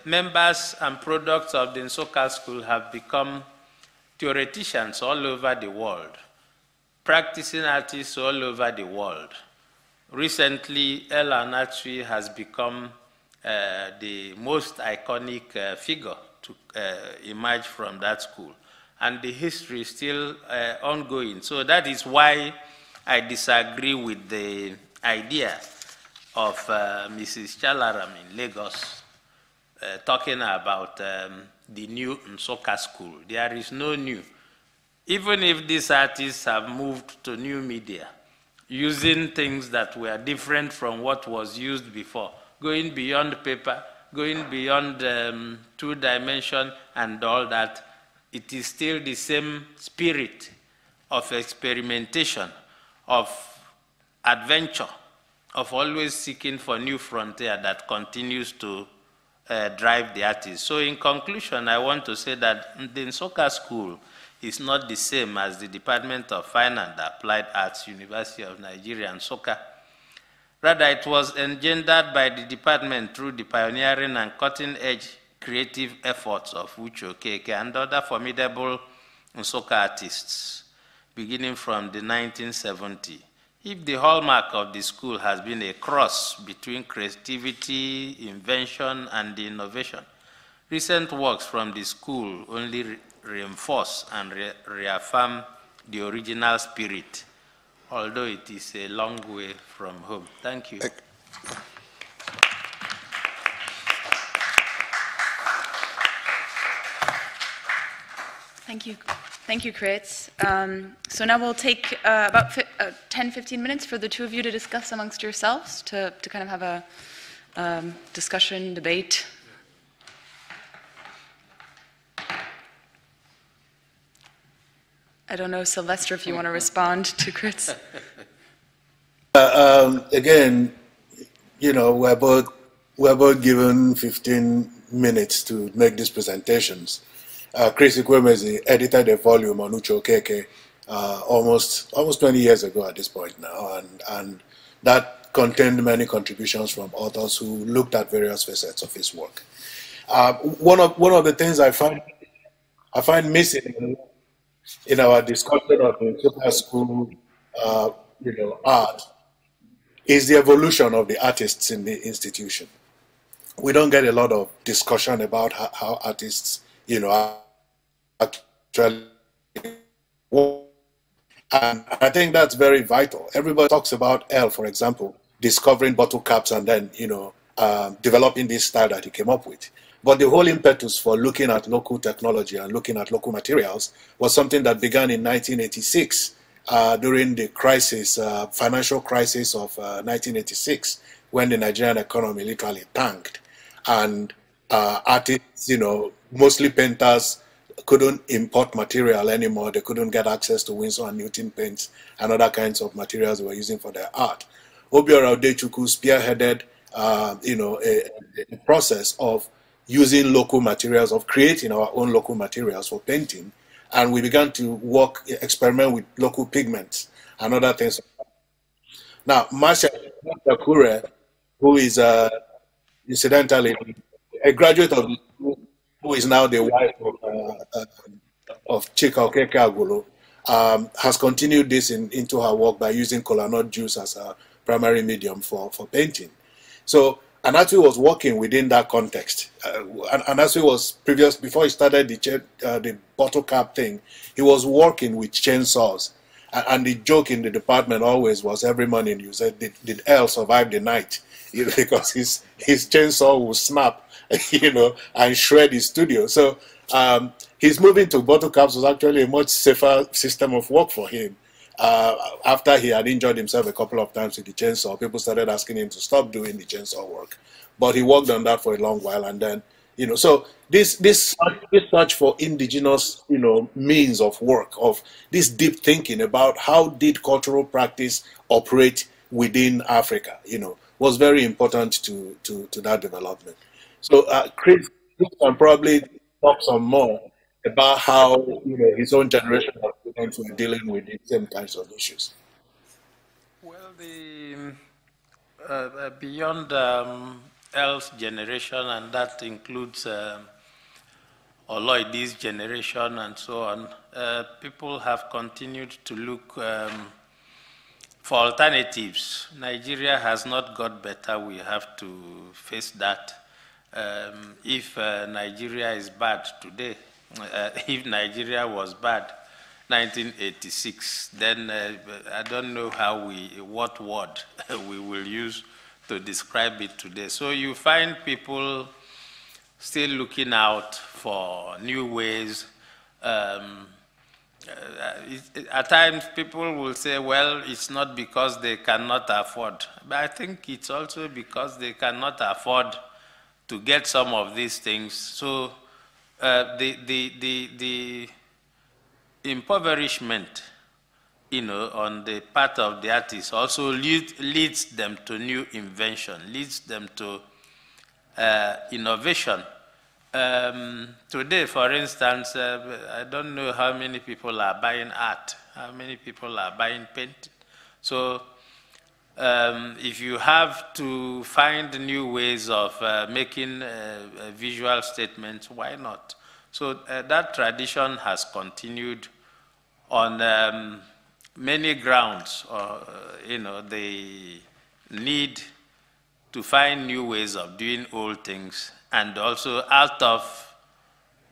Members and products of the Nsukka School have become theoreticians all over the world, practicing artists all over the world. Recently, Ella Natri has become the most iconic figure to emerge from that school. And the history is still ongoing. So that is why I disagree with the idea of Mrs. Chalaram in Lagos talking about the new Nsukka School. There is no new. Even if these artists have moved to new media, using things that were different from what was used before, going beyond paper, going beyond 2-dimension and all that, it is still the same spirit of experimentation, of adventure, of always seeking for new frontier that continues to drive the artist. So in conclusion, I want to say that the Nsukka School is not the same as the Department of Fine and Applied Arts, University of Nigeria, Nsukka. Rather, it was engendered by the department through the pioneering and cutting-edge creative efforts of Uche Okeke and other formidable Nsukka artists, beginning from the 1970s. If the hallmark of the school has been a cross between creativity, invention, and innovation, recent works from the school only reinforce and reaffirm the original spirit, although it is a long way from home. Thank you. Thank you. Thank you, Krydz. So now we'll take about 10-15 minutes for the two of you to discuss amongst yourselves, to kind of have a discussion, debate. I don't know, Sylvester, if you want to respond to Krydz. Again, you know, we're both given 15 minutes to make these presentations. Krydz Ikwuemesi edited a volume on Uche Okeke almost 20 years ago at this point now, and that contained many contributions from authors who looked at various facets of his work. One of the things I find missing in our discussion of the Nsukka School, art, is the evolution of the artists in the institution. We don't get a lot of discussion about how artists, actually work. And I think that's very vital. Everybody talks about Elle, for example, discovering bottle caps and then, developing this style that he came up with. But the whole impetus for looking at local technology and looking at local materials was something that began in 1986 during the crisis, financial crisis of 1986, when the Nigerian economy literally tanked. And artists, mostly painters, couldn't import material anymore. They couldn't get access to Winsor and Newton paints and other kinds of materials they were using for their art. Obiora Odechukwu spearheaded, a process of using local materials, of creating our own local materials for painting. And we began to experiment with local pigments and other things. Now, Marcia Kure, who is incidentally a graduate of the school, who is now the wife of Nsukka School, has continued this into her work by using kola nut juice as a primary medium for painting. So Anatwi was working within that context. Anatwi was before he started the bottle cap thing, he was working with chainsaws. And the joke in the department always was, every morning you said, did Elle survive the night? Because his chainsaw will snap, and shred his studio. So his moving to bottle caps was actually a much safer system of work for him. After he had injured himself a couple of times with the chainsaw, people started asking him to stop doing the chainsaw work. But he worked on that for a long while, and then, so this search for indigenous, means of work, of this deep thinking about how did cultural practice operate within Africa, was very important to that development. So Krydz can probably talk some more about how his own generation of students were dealing with the same kinds of issues. Well, beyond Elle's generation, and that includes Oloidi's generation and so on, people have continued to look for alternatives. Nigeria has not got better. We have to face that. If Nigeria is bad today, if Nigeria was bad 1986, then I don't know what word we will use to describe it today. So you find people still looking out for new ways. At times people will say, well, it's not because they cannot afford. But I think it's also because they cannot afford to get some of these things. So the impoverishment, on the part of the artists also leads them to new invention, leads them to innovation. Today, for instance, I don't know how many people are buying art, how many people are buying painting. So if you have to find new ways of making visual statements, why not? So that tradition has continued on many grounds. The need to find new ways of doing old things, and also out of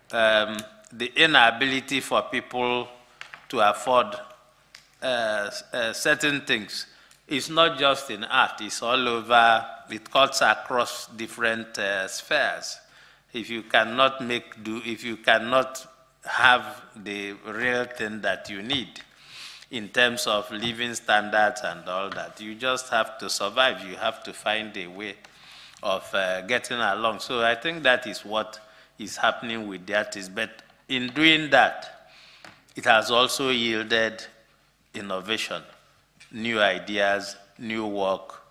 the inability for people to afford certain things. It's not just in art, it's all over, it cuts across different spheres. If you cannot make do, if you cannot have the real thing that you need in terms of living standards and all that. You just have to survive. You have to find a way of getting along. So I think that is what is happening with the artists. But in doing that, it has also yielded innovation, new ideas, new work,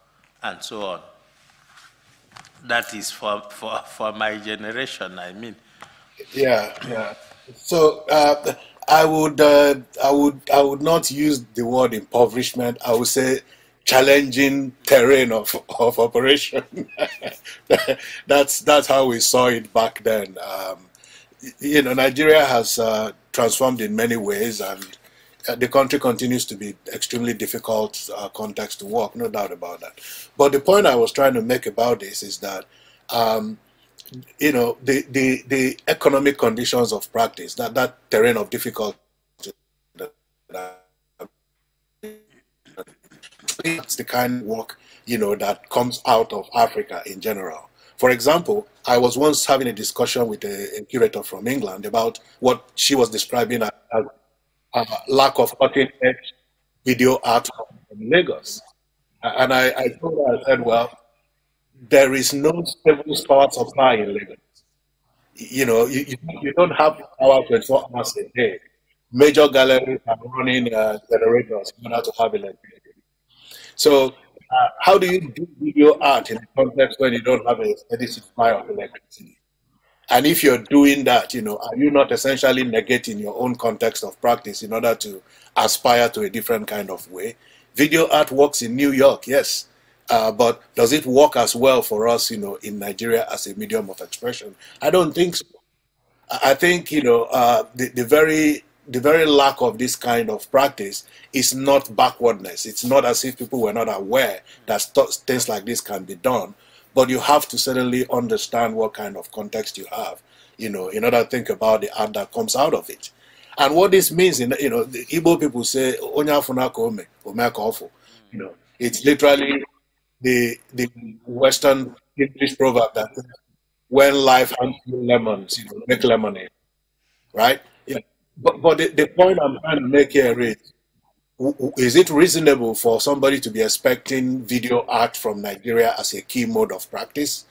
and so on. That is for my generation, I mean. Yeah. So I would not use the word impoverishment. I would say challenging terrain of operation. That's how we saw it back then. Nigeria has transformed in many ways, and the country continues to be extremely difficult context to work, no doubt about that. But the point I was trying to make about this is that the economic conditions of practice, that terrain of difficulty, it's the kind of work that comes out of Africa in general. For example, I was once having a discussion with a curator from England about what she was describing as lack of cutting-edge video art from Lagos. And I told her, I said, well, there is no stable power supply in Lagos. You don't have power 24 hours a day. Major galleries are running generators in order to have electricity. So how do you do video art in a context when you don't have a steady supply of electricity? And if you're doing that, are you not essentially negating your own context of practice in order to aspire to a different kind of way? Video art works in New York, yes. But does it work as well for us, in Nigeria as a medium of expression? I don't think so. I think, the very lack of this kind of practice is not backwardness. It's not as if people were not aware that things like this can be done. But you have to certainly understand what kind of context you have, in order to think about the art that comes out of it. And what this means, the Igbo people say, "Onya funaka ome, omeka ofo." It's literally the Western English proverb that when life hands you lemons, make lemonade, right? Yeah. But the point I'm trying to make here is it reasonable for somebody to be expecting video art from Nigeria as a key mode of practice?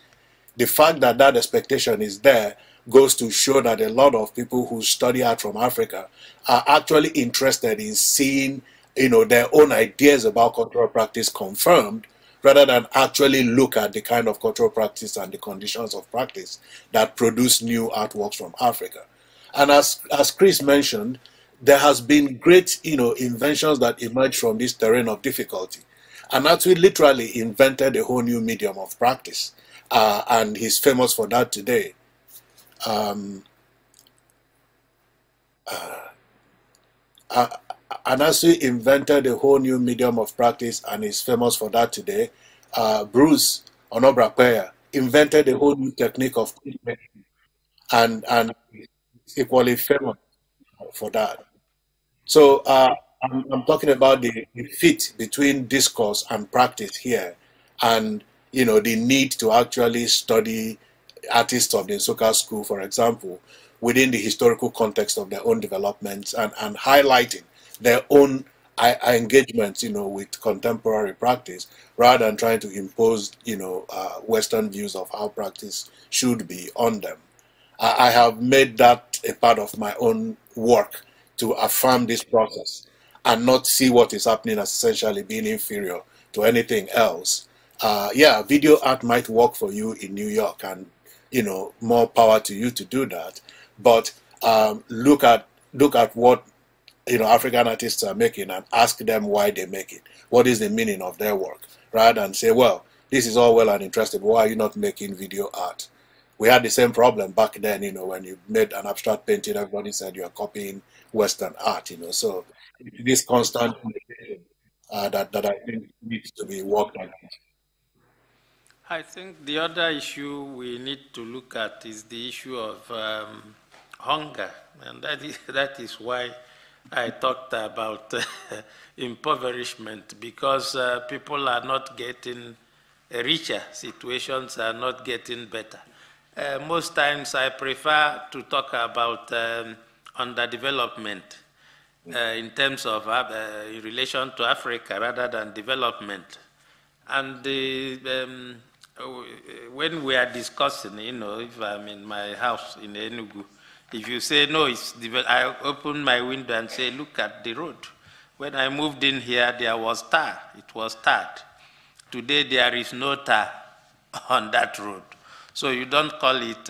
The fact that that expectation is there goes to show that a lot of people who study art from Africa are actually interested in seeing, their own ideas about cultural practice confirmed, rather than actually look at the kind of cultural practice and the conditions of practice that produce new artworks from Africa. And as Chris mentioned, there has been great, inventions that emerged from this terrain of difficulty. And actually literally invented a whole new medium of practice. And he's famous for that today. Anasi invented a whole new medium of practice and is famous for that today. Bruce Onobrakweya invented a whole new technique of making and equally famous for that. So I'm talking about the fit between discourse and practice here, and the need to actually study artists of the Nsukka School, for example, within the historical context of their own developments and highlighting their own engagement, with contemporary practice, rather than trying to impose, Western views of how practice should be on them. I have made that a part of my own work to affirm this process and not see what is happening as essentially being inferior to anything else. Yeah, video art might work for you in New York, and more power to you to do that. But look at what African artists are making and ask them why they make it. What is the meaning of their work? Rather than say, well, this is all well and interesting, but why are you not making video art? We had the same problem back then, when you made an abstract painting, everybody said you are copying Western art, So this constant communication that I think needs to be worked on. I think the other issue we need to look at is the issue of hunger, and that is why I talked about impoverishment, because people are not getting richer, situations are not getting better. Most times I prefer to talk about underdevelopment in terms of in relation to Africa rather than development. And when we are discussing, if I'm in my house in Enugu, if you say, no, I open my window and say, look at the road. When I moved in here, there was tar. It was tarred. Today, there is no tar on that road. So you don't call it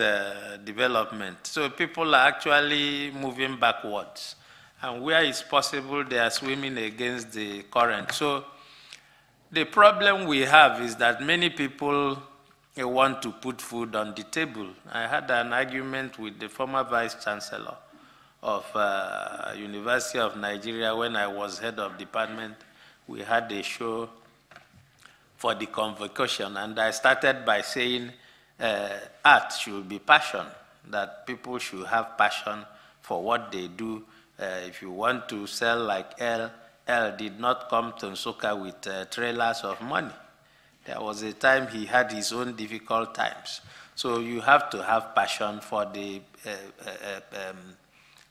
development. So people are actually moving backwards. And where it's possible, they are swimming against the current. So the problem we have is that many people want to put food on the table. I had an argument with the former Vice Chancellor of University of Nigeria when I was head of department. We had a show for the convocation, and I started by saying art should be passion, that people should have passion for what they do. If you want to sell like L did not come to Nsukka with trailers of money. There was a time he had his own difficult times. So you have to have passion for the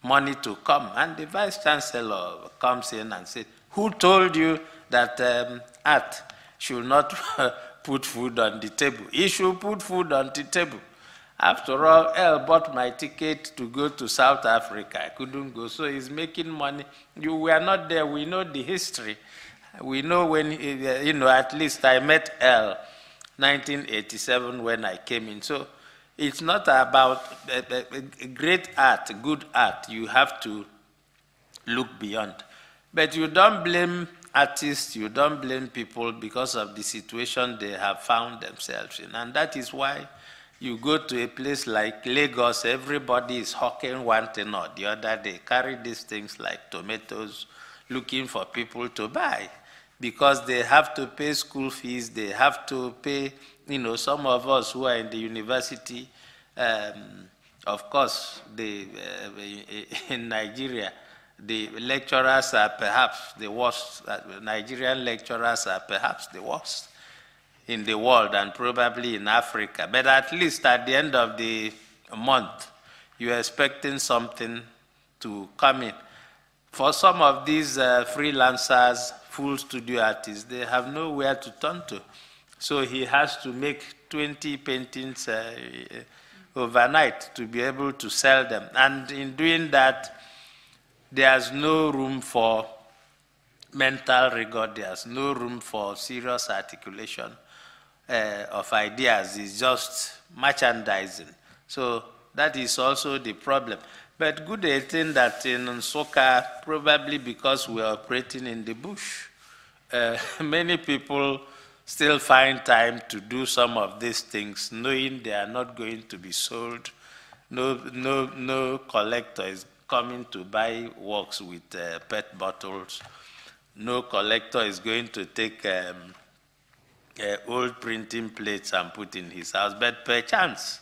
money to come. And the Vice Chancellor comes in and says, who told you that art should not put food on the table? He should put food on the table. After all, El bought my ticket to go to South Africa. I couldn't go, so he's making money. You were not there. We know the history. We know when, at least I met El 1987 when I came in. So it's not about great art, good art. You have to look beyond. But you don't blame artists, you don't blame people because of the situation they have found themselves in. And that is why you go to a place like Lagos, everybody is hawking one thing or the other. They carry these things like tomatoes, looking for people to buy because they have to pay school fees, they have to pay, some of us who are in the university, of course, in Nigeria, the lecturers are perhaps the worst, Nigerian lecturers are perhaps the worst in the world and probably in Africa. But at least at the end of the month, you're expecting something to come in. For some of these freelancers, full studio artists, they have nowhere to turn to. So he has to make 20 paintings overnight to be able to sell them. And in doing that, there's no room for mental rigor, there's no room for serious articulation of ideas. It's just merchandising. So that is also the problem. But good thing that in Nsukka, probably because we are operating in the bush, many people still find time to do some of these things, knowing they are not going to be sold. No collector is coming to buy works with PET bottles. No collector is going to take old printing plates and put in his house. But perchance,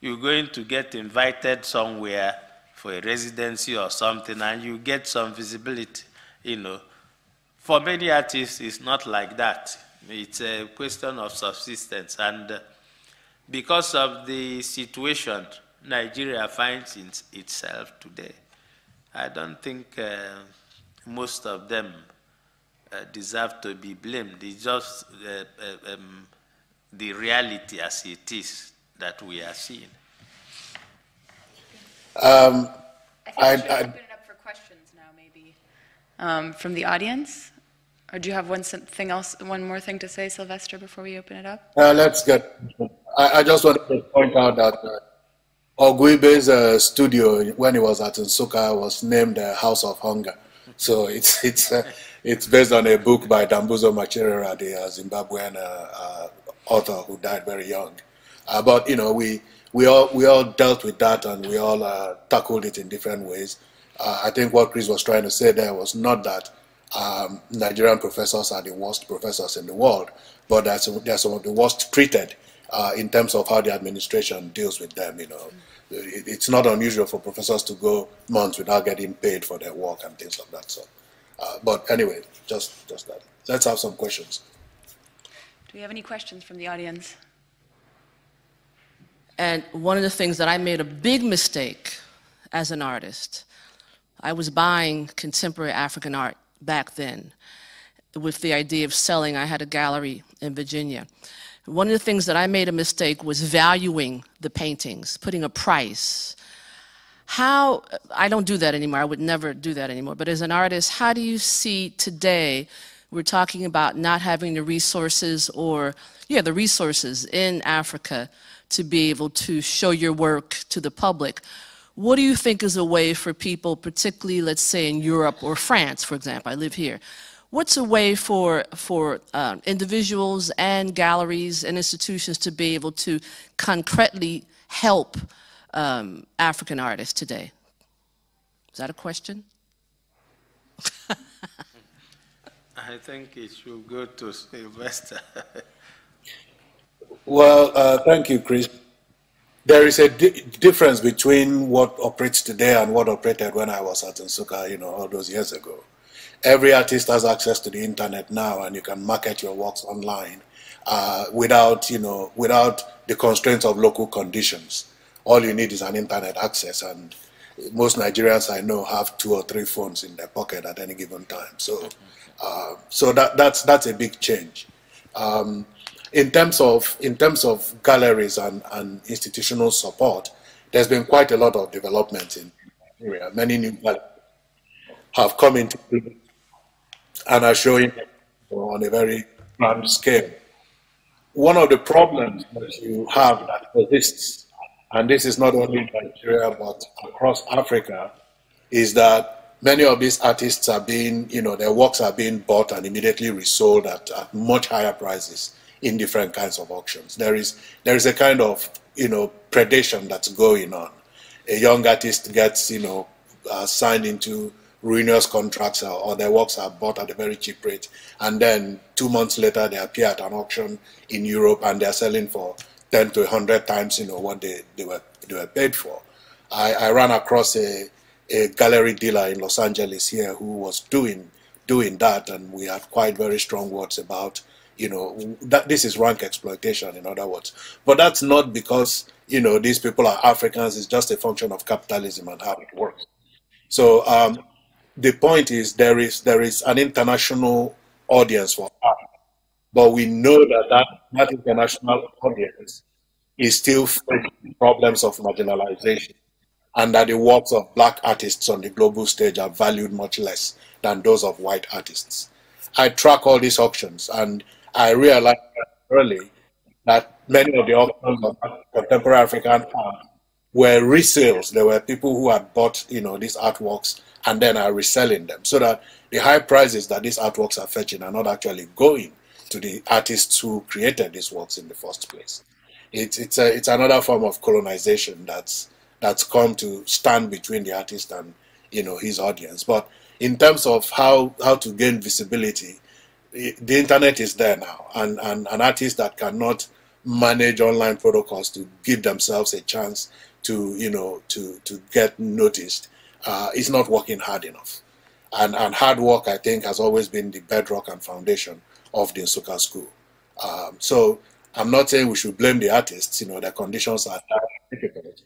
you're going to get invited somewhere for a residency or something, and you get some visibility, For many artists, it's not like that. It's a question of subsistence. And because of the situation Nigeria finds itself today, I don't think most of them deserve to be blamed. It's just the reality as it is that we are seeing. I think we should open it up for questions now, maybe, from the audience. Or do you have one more thing to say, Sylvester, before we open it up? Let's get. I just wanted to point out that Ogwebe's studio, when he was at Nsukka, was named House of Hunger. So it's based on a book by Dambuzo Macherera, the Zimbabwean author who died very young. But we all dealt with that, and we all tackled it in different ways. I think what Krydz was trying to say there was not that Nigerian professors are the worst professors in the world, but they're some of the worst treated in terms of how the administration deals with them. It's not unusual for professors to go months without getting paid for their work and things of that sort. But anyway, just that. Let's have some questions. Do we have any questions from the audience? And one of the things that I made a big mistake as an artist, I was buying contemporary African art back then with the idea of selling. I had a gallery in Virginia. One of the things that I made a mistake was valuing the paintings, putting a price. How, I don't do that anymore, I would never do that anymore, but as an artist, how do you see today, we're talking about not having the resources the resources in Africa to be able to show your work to the public. What do you think is a way for people, particularly, let's say in Europe or France, for example, I live here, what's a way for individuals and galleries and institutions to be able to concretely help African artists today? Is that a question? I think it should go to Sylvester. Well, thank you, Chris. There is a difference between what operates today and what operated when I was at Nsukka, all those years ago. Every artist has access to the internet now, and you can market your works online without the constraints of local conditions. All you need is an internet access, and most Nigerians I know have 2 or 3 phones in their pocket at any given time. So, that's a big change. In terms of galleries and institutional support, there's been quite a lot of development in Nigeria. Many new galleries have come into and are showing on a very grand scale. One of the problems that you have that persists, and this is not only in Nigeria but across Africa, is that many of these artists are being, their works are being bought and immediately resold at much higher prices in different kinds of auctions. There is a kind of, predation that's going on. A young artist gets, signed into ruinous contracts, or their works are bought at a very cheap rate, and then 2 months later they appear at an auction in Europe and they're selling for 10 to 100 times what they were paid for. I ran across a gallery dealer in Los Angeles here who was doing that, and we had quite very strong words about that this is rank exploitation, in other words. But that's not because these people are Africans. It's just a function of capitalism and how it works. So the point is there is an international audience for art, but we know that international audience is still facing problems of marginalization, and that the works of black artists on the global stage are valued much less than those of white artists. I track all these auctions, and I realized early that many of the auctions of contemporary African art were resales. There were people who had bought, these artworks and then are reselling them, so that the high prices that these artworks are fetching are not actually going to the artists who created these works in the first place. It's another form of colonization that's come to stand between the artist and his audience. But in terms of how to gain visibility, the internet is there now, and an artist that cannot manage online protocols to give themselves a chance to get noticed is not working hard enough. And hard work, I think, has always been the bedrock and foundation of the Nsukka School. So I'm not saying we should blame the artists. Their conditions are difficult,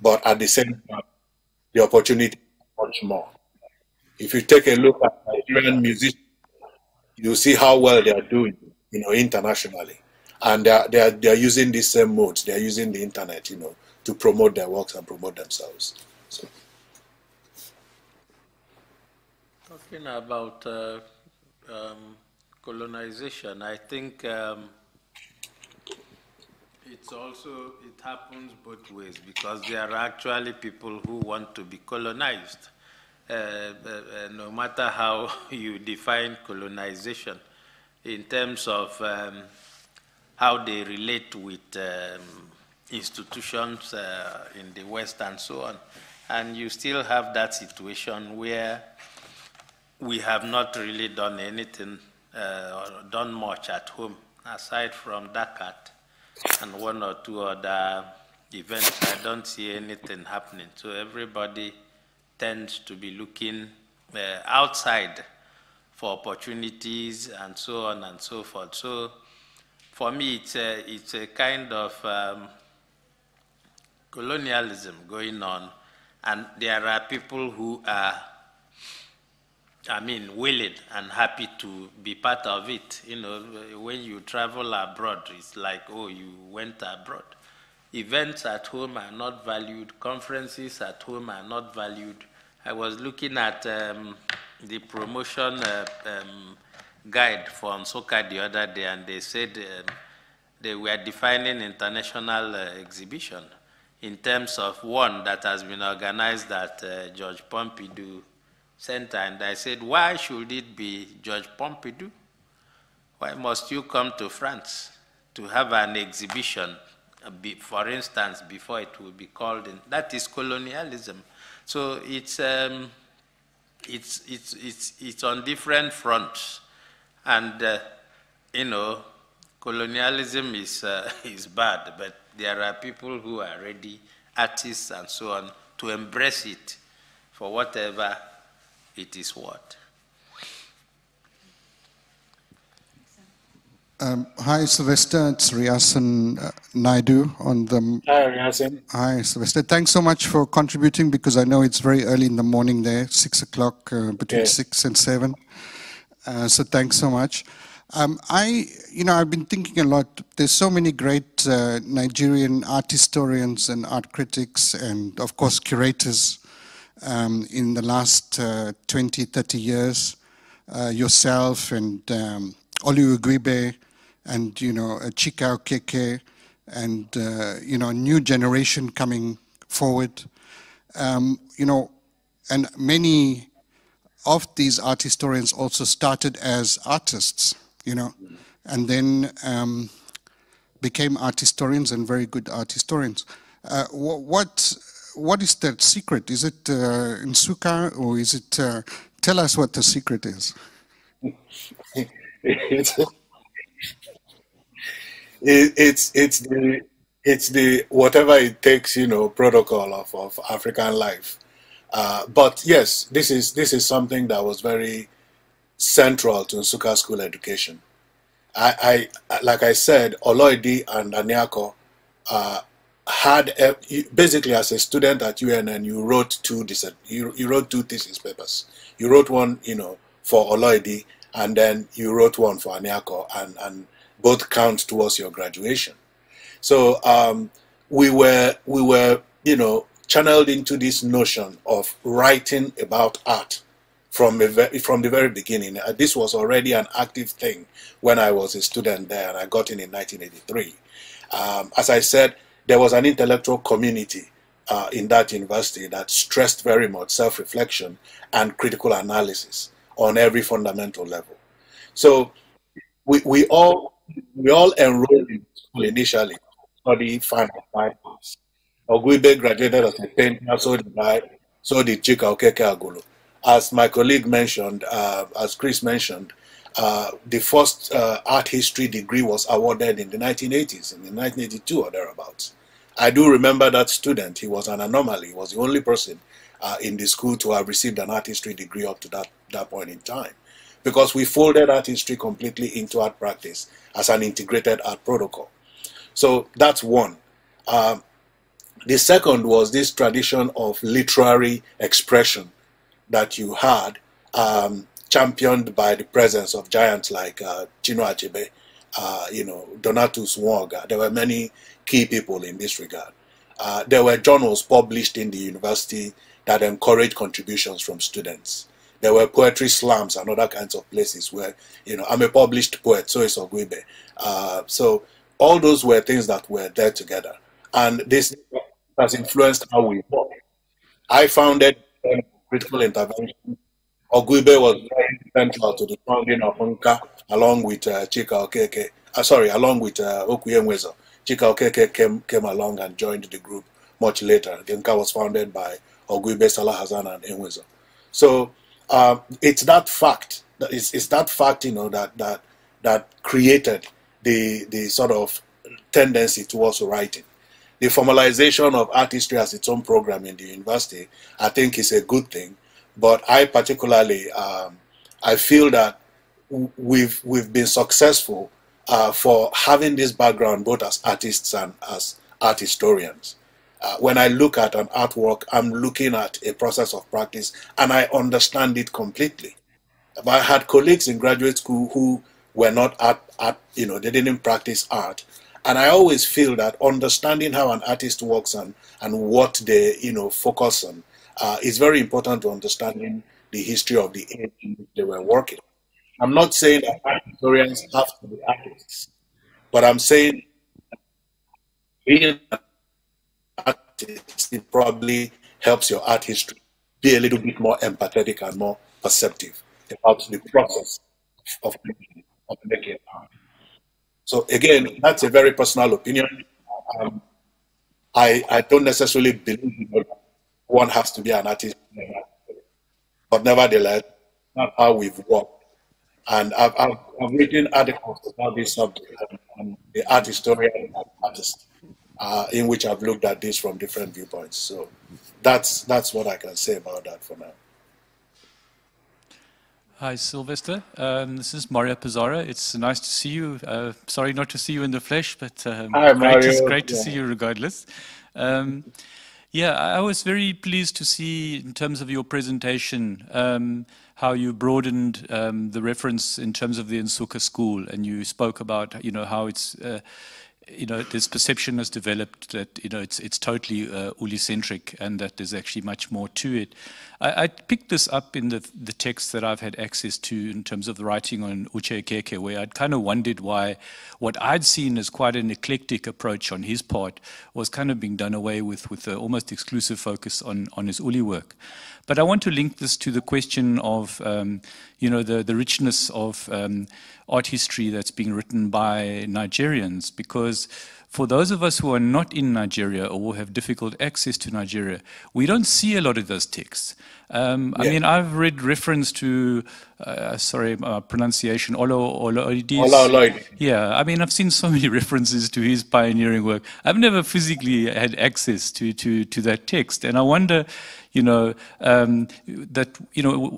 but at the same time, the opportunity is much more. If you take a look at Nigerian musicians, you see how well they are doing, internationally, and they are using these same modes. They are using the internet, to promote their works and promote themselves. So. Talking about colonization, I think it happens both ways, because there are actually people who want to be colonized. No matter how you define colonization in terms of how they relate with institutions in the West and so on. And you still have that situation where we have not really done anything, or done much at home, aside from Dakar and 1 or 2 other events. I don't see anything happening. So everybody tends to be looking outside for opportunities and so on and so forth. So for me, it's a kind of colonialism going on, And there are people who are, willing and happy to be part of it. You know, when you travel abroad, it's like, oh, you went abroad. Events at home are not valued. Conferences at home are not valued. I was looking at the promotion guide for Nsukka the other day, and they said they were defining international exhibition in terms of one that has been organized at George Pompidou Center. And I said, why should it be George Pompidou? Why must you come to France to have an exhibition, for instance, before it will be called in? That is colonialism. So it's on different fronts. And, you know, colonialism is bad, but there are people who are ready, artists and so on, to embrace it for whatever it is worth. Hi, Sylvester. It's Riason Naidoo on the... Hi, Riason. Hi, Sylvester. Thanks so much for contributing, because I know it's very early in the morning there, 6 o'clock, between 6 and 7. So thanks so much. I've been thinking a lot. There's so many great Nigerian art historians and art critics and, of course, curators in the last 20, 30 years. Yourself and Okwunodu and, Nsukka Okeke and, new generation coming forward. And many of these art historians also started as artists, and then became art historians and very good art historians. What is that secret? Is it Nsukka, or is it? Tell us what the secret is. It's the whatever it takes, protocol of African life. But yes, this is something that was very central to Nsukka School education. I like I said, Oloidi and Aniako had basically, as a student at UNN, you wrote two thesis papers. You wrote one, for Oloidi, and then you wrote one for Aniako, and both count towards your graduation. So we were channeled into this notion of writing about art from the very beginning. This was already an active thing when I was a student there, and I got in 1983. As I said, there was an intellectual community in that university that stressed very much self-reflection and critical analysis on every fundamental level. So we all enrolled in school initially to study fine arts. Ogwebe graduated as a painter, so did I, so did Nsukka Okeke. As my colleague mentioned, as Krydz mentioned, the first art history degree was awarded in the 1980s, in 1982 or thereabouts. I do remember that student. He was an anomaly. He was the only person in the school to have received an art history degree up to that point in time, because we folded art history completely into art practice as an integrated art protocol. So that's one. The second was this tradition of literary expression that you had, championed by the presence of giants like Chinua Achebe, Donatus Nwoga. There were many key people in this regard. There were journals published in the university that encouraged contributions from students. There were poetry slams and other kinds of places where, I'm a published poet, so is Ogwebe. So all those were things that were there together. And this has influenced how we work. I founded critical intervention. Ogwebe was very central to the founding of Nka, along with Nsukka Okeke. Along with Okwunodu. Nsukka Okeke came along and joined the group much later. Nka was founded by Ogwebe, Salah Hassan, and Enwezo. So it's that fact that created the sort of tendency towards writing. The formalization of art history as its own program in the university, I think, is a good thing. But I particularly, I feel that we've been successful for having this background both as artists and as art historians. When I look at an artwork, I'm looking at a process of practice, and I understand it completely. But I had colleagues in graduate school who were not they didn't practice art. And I always feel that understanding how an artist works and what they, focus on is very important to understanding the history of the age in which they were working. I'm not saying that art historians have to be artists, but I'm saying being an artist, it probably helps your art history be a little bit more empathetic and more perceptive about the process of making art. So again, that's a very personal opinion. I don't necessarily believe that one has to be an artist, but nevertheless, that's how we've worked. And I've written articles about this subject and the art historian and artist, in which I've looked at this from different viewpoints. So that's what I can say about that for now. Hi, Sylvester. This is Mario Pizarro. It's nice to see you. Sorry not to see you in the flesh, but Hi, Mario. great to see you regardless. Yeah, I was very pleased to see, in terms of your presentation, how you broadened the reference in terms of the Nsukka School, and you spoke about, how it's, this perception has developed that, it's totally Uli-centric, and that there's actually much more to it. I picked this up in the text that I've had access to in terms of the writing on Uche Okeke, where I'd kind of wondered why what I'd seen as quite an eclectic approach on his part was kind of being done away with an almost exclusive focus on his Uli work. But I want to link this to the question of, the richness of art history that's being written by Nigerians, because for those of us who are not in Nigeria or who have difficult access to Nigeria, we don't see a lot of those texts. I mean, I've read reference to, sorry, pronunciation, Oloidis. Yeah, I mean, I've seen so many references to his pioneering work. I've never physically had access to that text. And I wonder,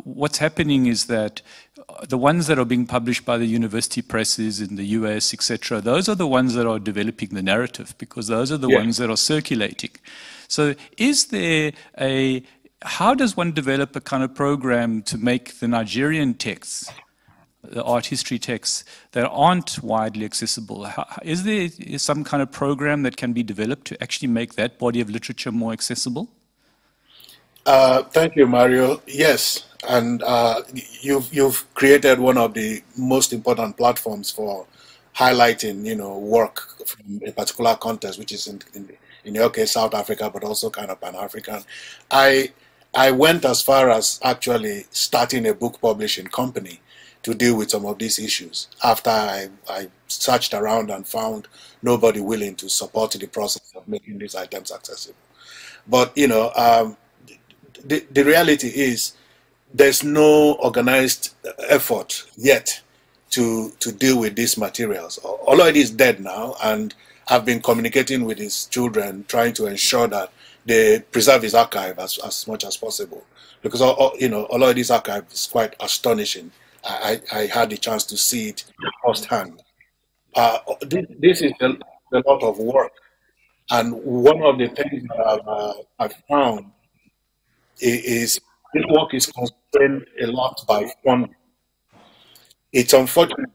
what's happening is that the ones that are being published by the university presses in the US, etc., those are the ones that are developing the narrative, because those are the ones that are circulating. So is there how does one develop a kind of program to make the Nigerian texts, the art history texts, that aren't widely accessible? Is there some kind of program that can be developed to actually make that body of literature more accessible? Thank you, Mario. Yes, and you've created one of the most important platforms for highlighting, work from a particular context, which is in your case South Africa, but also kind of Pan-African. I went as far as actually starting a book publishing company to deal with some of these issues after I searched around and found nobody willing to support the process of making these items accessible. But the reality is there's no organized effort yet to deal with these materials. Oloidi is dead now, and I've been communicating with his children, trying to ensure that they preserve his archive as much as possible, because Oloidi's archive is quite astonishing. I had the chance to see it firsthand. This is a lot of work, and one of the things that I've found is this work is constrained a lot by funding. It's unfortunate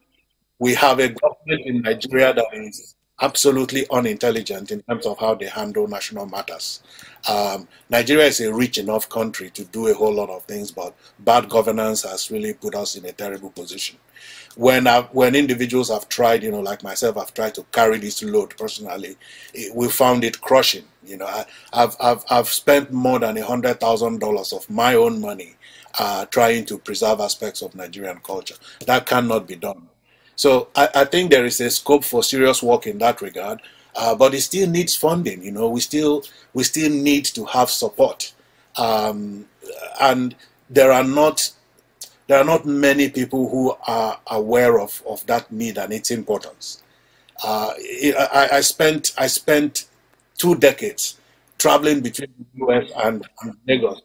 we have a government in Nigeria that is absolutely unintelligent in terms of how they handle national matters. Nigeria is a rich enough country to do a whole lot of things, but bad governance has really put us in a terrible position. When individuals have tried, like myself, I've tried to carry this load personally, we found it crushing. I've spent more than $100,000 of my own money trying to preserve aspects of Nigerian culture. That cannot be done. So I think there is a scope for serious work in that regard, but it still needs funding. We still need to have support, and there are not many people who are aware of that need and its importance. I spent 2 decades traveling between the US and Lagos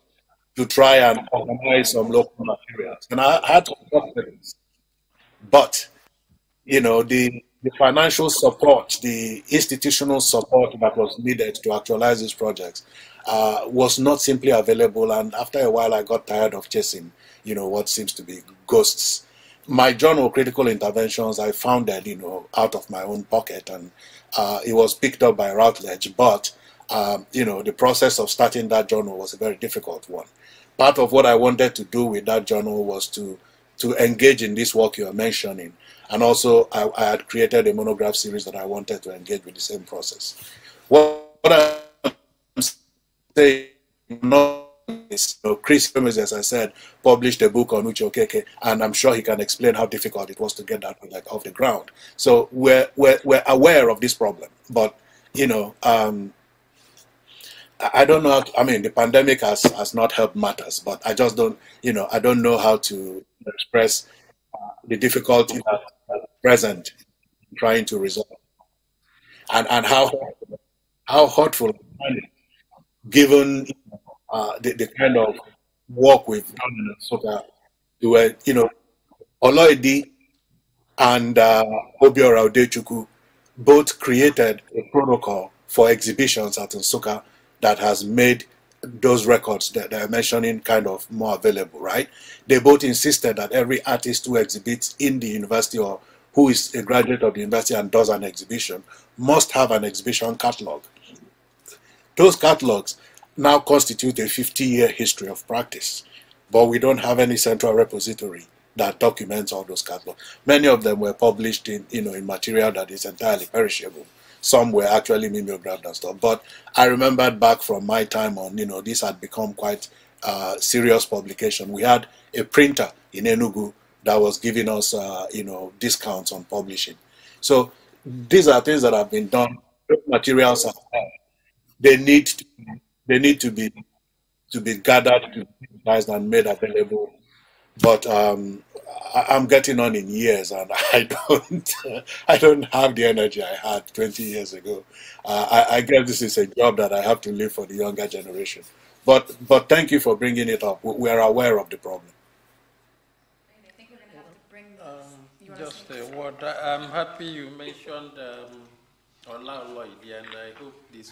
to try and organize some local materials, and I had to stop things. But the the financial support, the institutional support that was needed to actualize these projects was not simply available. And after a while, I got tired of chasing, what seems to be ghosts. My journal, Critical Interventions, I founded, out of my own pocket, and it was picked up by Routledge. But, the process of starting that journal was a very difficult one. Part of what I wanted to do with that journal was to engage in this work you are mentioning. And also, I had created a monograph series that I wanted to engage with the same process. What I'm saying is, Krydz, as I said, published a book on Uche Okeke, and I'm sure he can explain how difficult it was to get that off the ground. So we're aware of this problem, but I don't know. The pandemic has not helped matters, but I just don't, I don't know how to express the difficulty that's present in trying to resolve, and how hurtful, given the kind of work we've done in Nsukka, where Oloidi and Obiora Odechukwu both created a protocol for exhibitions at Nsukka that has made those records that they're mentioning kind of more available, right? They both insisted that every artist who exhibits in the university or who is a graduate of the university and does an exhibition must have an exhibition catalog. Those catalogs now constitute a 50-year history of practice, but we don't have any central repository that documents all those catalogs. Many of them were published in material that is entirely perishable. Some were actually mimeographed and stuff. But I remembered back from my time on, this had become quite serious publication. We had a printer in Enugu that was giving us, discounts on publishing. So these are things that have been done. Materials are there. They need to be gathered, to be digitized and made available. But I'm getting on in years, and I don't have the energy I had 20 years ago. I guess this is a job that I have to leave for the younger generation. But thank you for bringing it up. We are aware of the problem. I think we're going to have to bring just a word. I'm happy you mentioned Ola Oloidi, and I hope the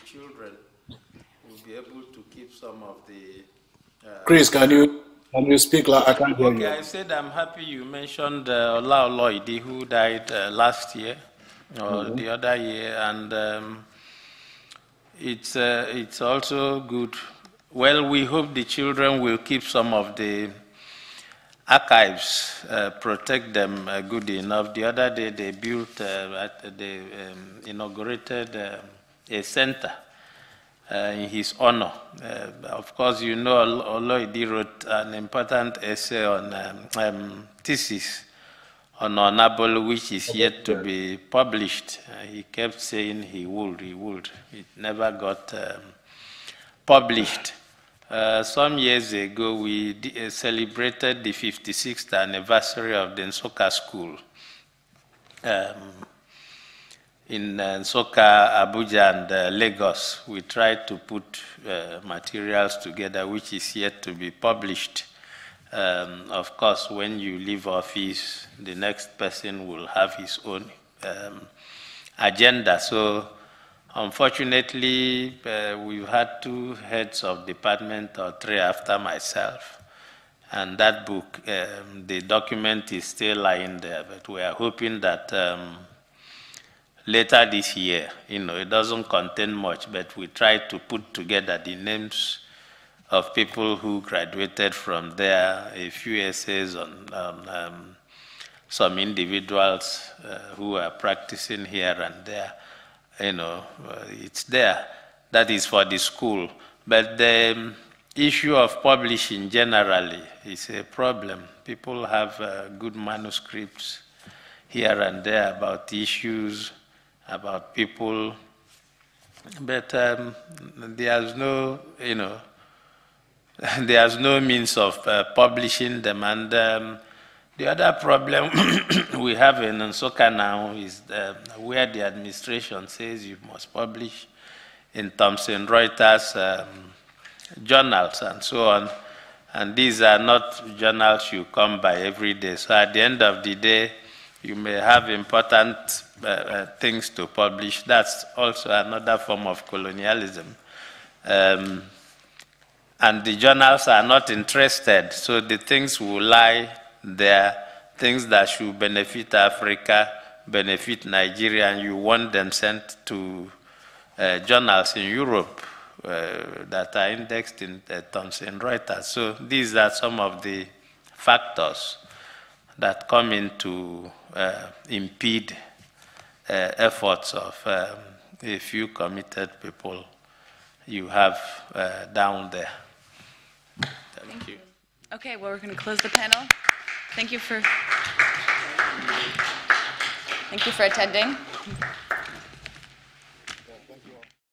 children will be able to keep some of the... Krydz, can you speak? I can't hear you. I said I'm happy you mentioned Ola Oloidi, who died last year or the other year, and it's also good. Well, we hope the children will keep some of the archives, protect them good enough. The other day they built, they inaugurated a center in his honor. Of course, Oloidi wrote an important essay on thesis on Onabolu, which is yet to be published. He kept saying he would. It never got published. Some years ago, we celebrated the 56th anniversary of the Nsukka School in Nsukka, Abuja, and Lagos. We tried to put materials together, which is yet to be published. Of course, when you leave office, the next person will have his own agenda. So, unfortunately, we've had 2 heads of department or 3 after myself. And that book, the document is still lying there, but we are hoping that later this year, it doesn't contain much, but we try to put together the names of people who graduated from there, a few essays on some individuals who are practicing here and there. It's there. That is for the school. But the issue of publishing generally is a problem. People have good manuscripts here and there about issues, about people, but there's no, there's no means of publishing them. And the other problem we have in Nsukka now is where the administration says you must publish in Thomson Reuters journals and so on. And these are not journals you come by every day. So at the end of the day, you may have important things to publish. That's also another form of colonialism. And the journals are not interested, so the things will lie there, things that should benefit Africa, benefit Nigeria, and you want them sent to journals in Europe that are indexed in Thomson Reuters. So these are some of the factors that come in to impede efforts of a few committed people you have down there. Thank you. Okay, well, we're going to close the panel. Thank you for attending.